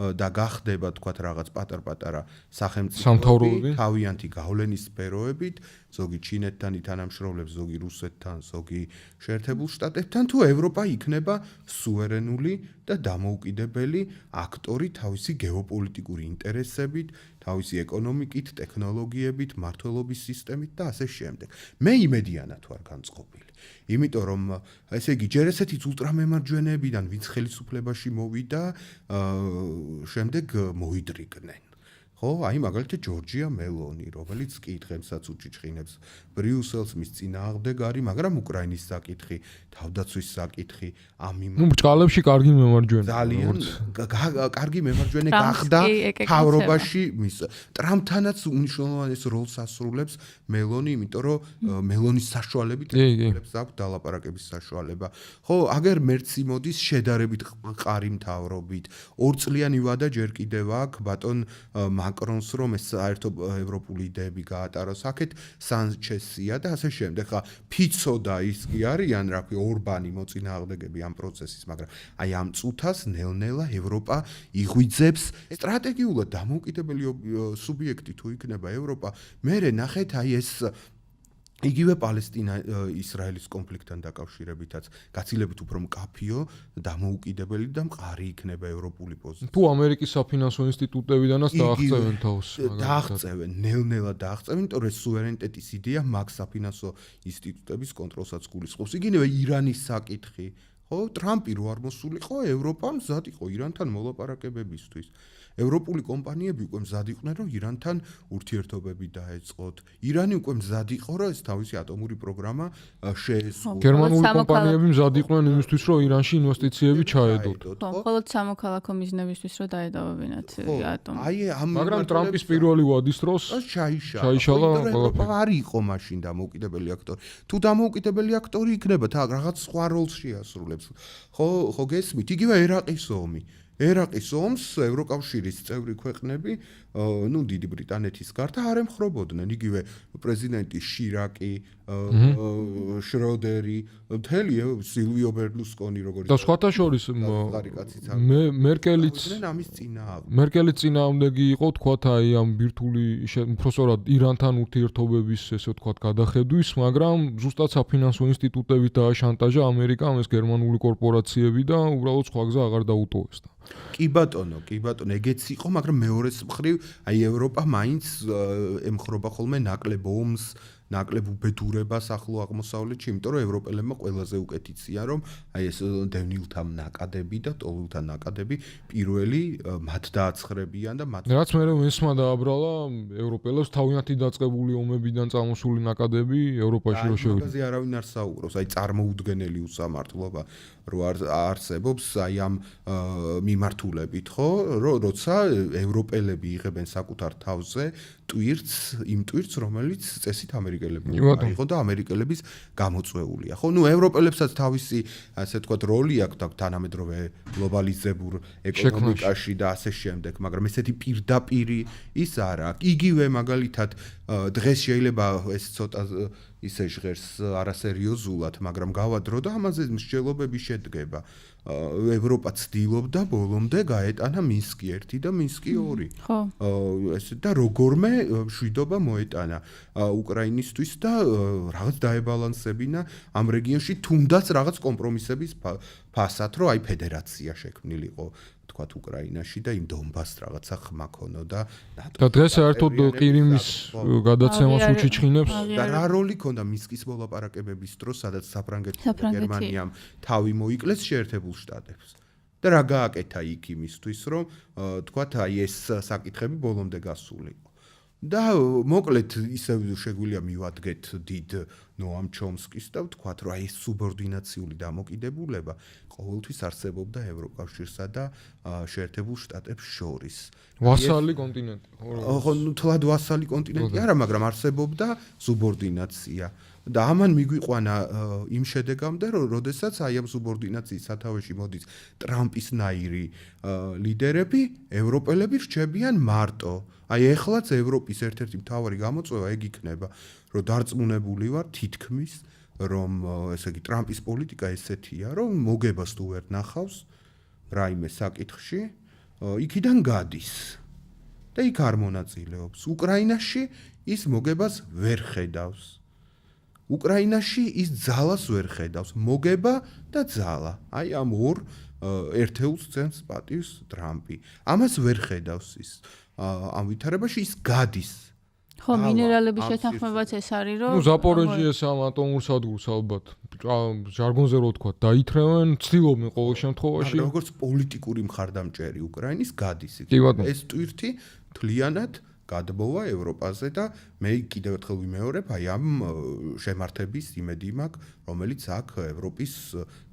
და გახდება თქვათ რაღაც პატარ-პატარა სახელმწიფოები, თავიანთი გავლენის სფეროებით, ზოგი ჩინეთთან ითანამშრომლებს, ზოგი რუსეთთან, ზოგი შეერთებულ შტატებთან, თუ ევროპა იქნება სუვერენული და დამოუკიდებელი აქტორი თავისი გეოპოლიტიკური ინტერესებით, თავისი ეკონომიკით, ტექნოლოგიებით, მმართველობის სისტემით და ასე შემდეგ. მე იმედიანად ვარ განწყობილი. იმიტომ რომ ესე იგი ჯერ ესეთიც ულტრამემარჯვენეებიდან ვინც ხელისუფლებაში მოვიდა, შემდეგ მოიდრიგნენ. ხო, აი მაგალითად ჯორჯია მელონი, რომელიც კი დღემსაც უჩიჩხინებს ბრიუსელს მის წინააღმდეგ არის, მაგრამ უკრაინის საკითხი, თავდაცვის საკითხი, ამ ბრჭყალებში კარგი მემარჯვენე. ძალიან კარგი მემარჯვენე გახდა თავრობაში მის ტრამპთანაც უნიშნულოვანეს როლს ასრულებს მელონი, იმიტომ რომ მელონის საშუალებით ხელებს აქვს დალაპარაკების საშუალება. ხო, აგერ მერცი მოდის შედარებით ყარი მთავრობით. 2 წლიანი ვადა ჯერ კიდევ აქვს ბატონ მაკრონს რომ ეს საერთო ევროპული იდეები გაატაროს აქეთ სანჩესია და ასე შემდეგ. ხა ფიცო და ის კი არიან, რა ქვია, ორბანი მოწინააღმდეგები ამ პროცესის, მაგრამ აი ამ წუთას ნელ-ნელა ევროპა იღვიძებს სტრატეგიულად დამოუკიდებელი სუბიექტი თუ იქნება ევროპა. მერე ნახეთ აი ეს იგივე პალესტინა-ისრაელის კონფლიქტთან დაკავშირებითაც გაცილებით უფრო მკაფიო, დამოუკიდებელი და მყარი იქნება ევროპული პოზიცია. თუ ამერიკის საფინანსო ინსტიტუტებიდანაც დააღწევენ თავს. დააღწევენ, ნელ-ნელა დააღწევენ, იმიტომ რომ ეს სუვერენიტეტის იდეა მაგ საფინანსო ინსტიტუტების კონტროლსაც გულისხმობს. იგივე ირანის საკითხი, ხო, ტრამპი რო არ მოსულიყო, ევროპა მზად იყო ირანთან მოლაპარაკებებისთვის. ევროპული კომპანიები უკვე მზად იყვნენ, რომ ირანთან ურთიერთობები დაეწყოთ. ირანი უკვე მზად იყო, რომ ეს თავისი ატომური პროგრამა შეესრულოს. გერმანული კომპანიები მზად იყვნენ იმისთვის, რომ ირანში ინვესტიციები ჩაედოთ. ხო, მხოლოდ სამოქალაქო მიზნებისთვის რომ დაედავებინათ ატომი. აი ამ მაგრამ ტრამპის პირველი ვადის დროს ჩაიშალა ევროპა არ იყო მაშინ დამოუკიდებელი აქტორი. თუ დამოუკიდებელი აქტორი იქნება, თა რაღაც სხვა როლს შეასრულებს. ხო, გესმით? იგივე ერაყის ომი. ერაყის ომს ევროკავშირის წევრი ქვეყნები, დიდი ბრიტანეთის გარდა არ ემხრობოდნენ. იგივე პრეზიდენტი შირაკი, შროდერი, მთელი სილვიო ბერლუსკონი როგორც და სხვათა შორის მერკელიც მერკელის წინააღმდეგი იყო, თქვათ, აი ამ ბირთვული უბრალოდ ირანთან ურთიერთობების, ესე ვთქვათ, გადახედვის, მაგრამ ზუსტად საფინანსო ინსტიტუტებით დააშანტაჟა ამერიკამ ეს გერმანული კორპორაციები და უბრალოდ სხვა გზა აღარ დაუტოვეს და კი ბატონო, ეგეც იყო, მაგრამ მეორეს მხრივ, აი ევროპა მაინც ემხრობა ხოლმე ნაკლებ ომს, ნაკლებ უბედურებას ახლო აღმოსავლეთში, იმიტომ რომ ევროპელებმა ყველაზე უკეთიცია, რომ აი ეს დევნილთა ნაკადები და ტოლულთა ნაკადები პირველი მათ დააცხრებიან და მათ რაც მე ვესმა დააბრალა ევროპელებს თავიანთი დაწყებული ომებიდან წამოსული ნაკადები ევროპაში რო შევიდა. მაგაზე არავინ არ საუბრობს, აი წარმოუდგენელი უსამართლობა რო არსებობს აი ამ მიმართულებით, ხო? როცა ევროპელები იღებენ საკუთარ თავზე იმ ტვირთს, რომელიც წესით ამერიკელები იყო და ამერიკელების გამოწვეულია. ხო, ევროპელებსაც თავისი, ასე ვთქვათ, როლი აქვს თანამედროვე გლობალიზებულ ეკონომიკაში და ასე შემდეგ, მაგრამ ესეთი პირდაპირი ის არა. იგივე მაგალითად დღეს შეიძლება ეს ცოტა ისე ჟღერს არასერიოზულად, მაგრამ გავადრო და ამაზე მსჯელობები შედგება. ევროპა ცდილობდა ბოლომდე გაეტანა მინსკი 1 და მინსკი 2. ხო. ესე და როგორმე მშვიდობა მოეტანა უკრაინისთვის და რაღაც დაებალანსებინა ამ რეგიონში თუნდაც რაღაც კომპრომისების ფასად, რომ აი ფედერაცია შექმნილიყო თქვათ უკრაინაში და იმ დონბასს რაღაცა ხმა ქონოდა და დღეს საერთოდ ყირიმის გადაცემას უჩიჩხინებს და რა როლი ქონდა მინსკის მოლაპარაკებების დროს, სადაც საფრანგეთი და გერმანიამ თავი მოიკლეს შეერთებულ შტატებს და რა გააკეთა იქ იმისთვის, რომ თქვათ აი ეს საკითხები ბოლომდე გასულიყო. და მოკლედ ისე შეგვიძლია მივადგეთ დიდ ნოამ ჩომსკის და ვთქვათ, რომ აი ეს სუბორდინაციული დამოკიდებულება ყოველთვის არსებობდა ევროკავშირსა და შეერთებულ შტატებს შორის. ვასალი კონტინენტი. ხო, თლად ვასალი კონტინენტი არა, მაგრამ არსებობდა სუბორდინაცია. და ამან მიგვიყვანა იმ შედეგამდე, რომ როდესაც აი ამ სუბორდინაციის სათავეში მოდის ტრამპისნაირი ლიდერები, ევროპელები რჩებიან მარტო. აი ეხლაც ევროპის ერთ-ერთი მთავარი გამოწვევა ეგ იქნება, რომ დარწმუნებული ვარ თითქმის, რომ ესე იგი ტრამპის პოლიტიკა ესეთია, რომ მოგებას თუ ვერ ნახავს რაიმე საკითხში, იქიდან გადის და იქ არ მონაწილეობს. უკრაინაში ის მოგებას ვერ ხედავს. უკრაინაში ის ძალას ვერ ხედავს, მოგება და ძალა. აი ამ ორ ერთეულს წენს პატივს ტრამპი. ამას ვერ ხედავს ის. ამ ვითარებაში ის გადის. ხო, მინერალების შეთანხმებაც ეს არის, რომ ზაპოროჟიეს ამ ატომურ სადგურს ალბათ ჟარგონზე რო ვთქვა, დაითრევენ, ცდილობენ ყოველ შემთხვევაში. მაგრამ როგორც პოლიტიკური მხარდამჭერი უკრაინის გადის იქ. ეს ტვირთი თლიანად გადბოვა ევროპაზე და მე კიდევ ერთხელ ვიმეორებ, აი ამ შემართების იმედი მაქვს, რომელიც აქ ევროპის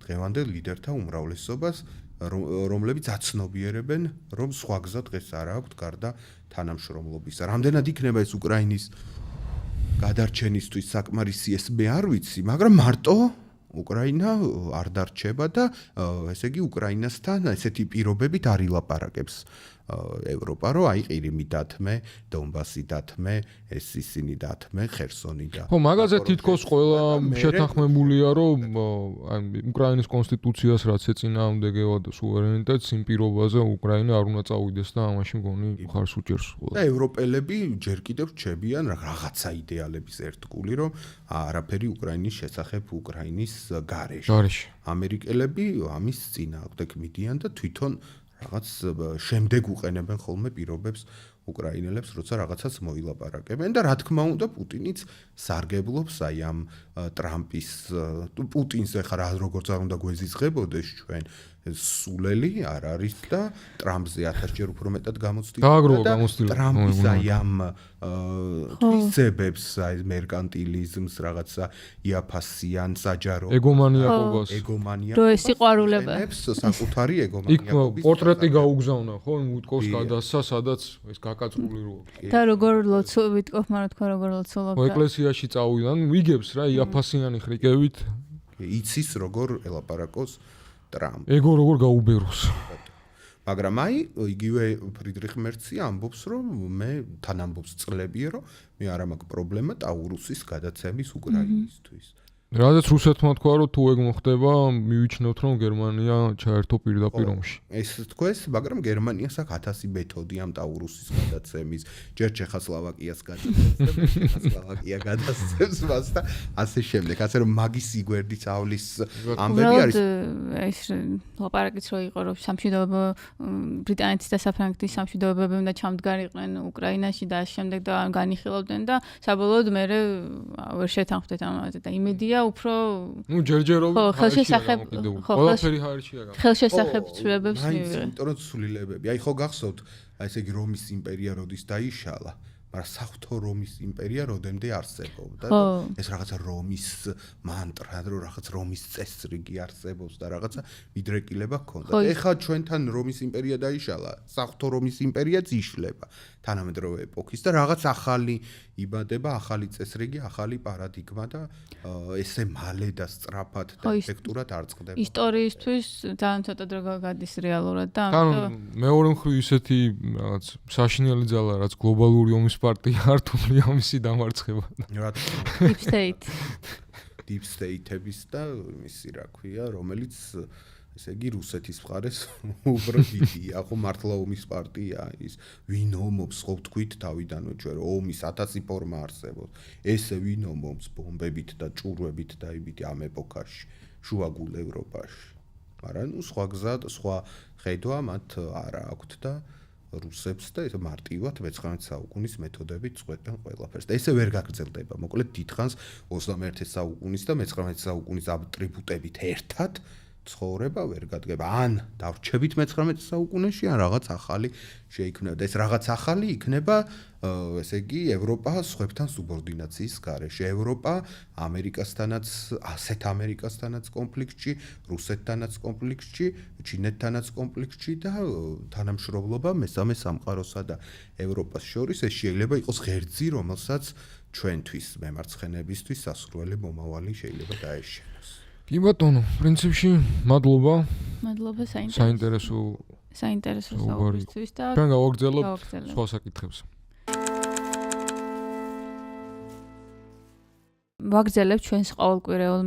დღევანდელ ლიდერთა უმრავლესობას, რომლებიც აცნობიერებენ, რომ სხვა გზა დღეს არ აქვს გარდა თანამშრომლობისა. რამდენად იქნება ეს უკრაინის გადარჩენისთვის საკმარისი, ეს მე არ ვიცი, მაგრამ მარტო უკრაინა არ დარჩება და ესე იგი უკრაინასთან ესეთი პირობებით არ ილაპარაკებს ევროპა, რომ აი ყირიმი დათმე, დონბასი დათმე, ეს ისინი დათმე, ხერსონი და ხო, მაგაზე თითქოს ყველა შეთანხმებულია, რომ აი უკრაინის კონსტიტუციას რაც ეწინააღმდეგება და სუვერენიტეტს იმ პირობაზე უკრაინა არ უნდა წავიდეს და ამაში მგონი მხარს უჭერს. და ევროპელები ჯერ კიდევ რჩებიან რაღაცა იდეალების ერთგული, რომ არაფერი უკრაინის შესახებ უკრაინის გარეშე. ამერიკელები ამის წინააღმდეგ მიდიან და თვითონ რაღაც შემდეგ უყენებენ ხოლმე პირობებს უკრაინელებს, როცა რაღაცას მოილაპარაკებენ და რა თქმა უნდა პუტინიც სარგებლობს აი ამ ტრამპის პუტინს ახლა როგორც არ უნდა გვეზიცხებოდეს ჩვენ სულელი არ არის და ტრამპზე 1000-ჯერ უფრო მეტად გამოცდილება და ტრამპის აი ამ თვისებებს აი მერკანტილიზმს რაღაცა იაფასიან საჯარო ეგომანიაკობას რო ეს სიყვარულებას საკუთარი ეგომანიაკობის პორტრეტი გაუგზავნა ხო უტკოს გადასცა სადაც ეს გაკაცული რო და როგორ ვიტკოფმა რა თქვა როგორ ლოცულობდა ეკლესიაში წავიდა ვიგებს რა იაფასიანი ხრიკებით იცის როგორ ელაპარაკოს ტრამპ. ეგო როგორ გაუბეროს. მაგრამ აი იგივე ფრიდრიხ მერცი ამბობს რომ მე თან ამბობს წლებია რომ მე არ მაქვს პრობლემა ტაურუსის გადაცემის უკრაინისთვის. რადგან რუსეთმა თქვა რომ თუ ეგ მოხდება მივიჩნევთ რომ გერმანია ჩაერთო პირდაპირ ომში. ეს თქვეს, მაგრამ გერმანიას აქვს 1000 მეთოდი ამ ტაურუსის გადაცემის. ჯერ ჩეხოსლოვაკიას გადაცემს, ჩეხოსლოვაკია გადაცემს მას და ასე შემდეგ. ასე რომ მაგის იგვერდის ავლის ამბები არის. ეს ლაპარაკიც რო იყო რომ სამშვიდობო ბრიტანეთის და საფრანგეთის სამშვიდობოები უნდა ჩამდგარიყვნენ უკრაინაში და ამ შემდეგ და განიხილავდნენ და საბოლოოდ მე ვერ შეთანხმდეთ ამაზე და იმედია უფრო ჯერჯერობით ხელშესახებ ყველაფერი ჰაერშია გამო. ხელშესახებებებს მივიღე. იმიტომ რომ ცვლილებები. აი ხო გახსოვთ, აი ესე იგი რომის იმპერია როდის დაიშალა, მაგრამ საღვთო რომის იმპერია როდემდე არსებობდა და ეს რაღაცა რომის მანტრა, რომ რაღაც რომის წესრიგი არსებობს და რაღაცა მიდრეკილება ჰქონდა. ეხლა ჩვენთან რომის იმპერია დაიშალა, საღვთო რომის იმპერიაც იშლება თანამედროვე ეპოქის და რაღაც ახალი იბადება, ახალი წესრიგი, ახალი პარადიგმა და ესე მალე და სწრაფად და ეფექტურად არ წყდება. ისტორიისთვის ძალიან ცოტა დრო გადის რეალურად და ამიტომ მეორე მხრივ ისეთი რაღაც საშინელი ძალა რაც გლობალური ომის პარტია ართული ამისი დამარცხება. რა თქმა უნდა. Deep State. Deep State-ების და იმისი რა ქვია, რომელიც ესე იგი რუსეთის მხარეს უფრო დიდია, ხო მართლა ომის პარტია ის ვინ ომობს, ხო ვთქვით თავიდანვე ჩვენ რომ ომის 1000 ფორმა არსებობს. ესე ვინ ომობს ბომბებით და ჭურვებით დაიბიტი ამ ეპოქაში, შუაგულ ევროპაში. მაგრამ ნუ სხვა გზა, სხვა ხედვა მათ არ აქვთ და რუსებს და ეს მარტივად 19 საუკუნის მეთოდებით წყვეტენ ყველაფერს. და ესე ვერ გაგრძელდება. მოკლედ დიდხანს 21 საუკუნის და 19 საუკუნის ატრიბუტებით ერთად ცხოვრება ვერ გადგება. ან დავრჩებით 19 საუკუნეში, ან რაღაც ახალი შეიქმნება. და ეს რაღაც ახალი იქნება, ესე იგი, ევროპა სხვებთან სუბორდინაციის გარეშე. ევროპა ამერიკასთანაც, ასეთ ამერიკასთანაც კონფლიქტში, რუსეთთანაც კონფლიქტში, ჩინეთთანაც კონფლიქტში და თანამშრომლობა მესამე სამყაროსა და ევროპას შორის ეს შეიძლება იყოს ღერძი, რომელსაც ჩვენთვის მემარცხენეებისთვის სასურველი მომავალი შეიძლება დაეშინოს. კი ბატონო, პრინციპში მადლობა. მადლობა საინტერესო საუბრისთვის და ჩვენ გავაგრძელებთ სხვა საკითხებს. ვაგრძელებთ ჩვენს ყოველკვირეულ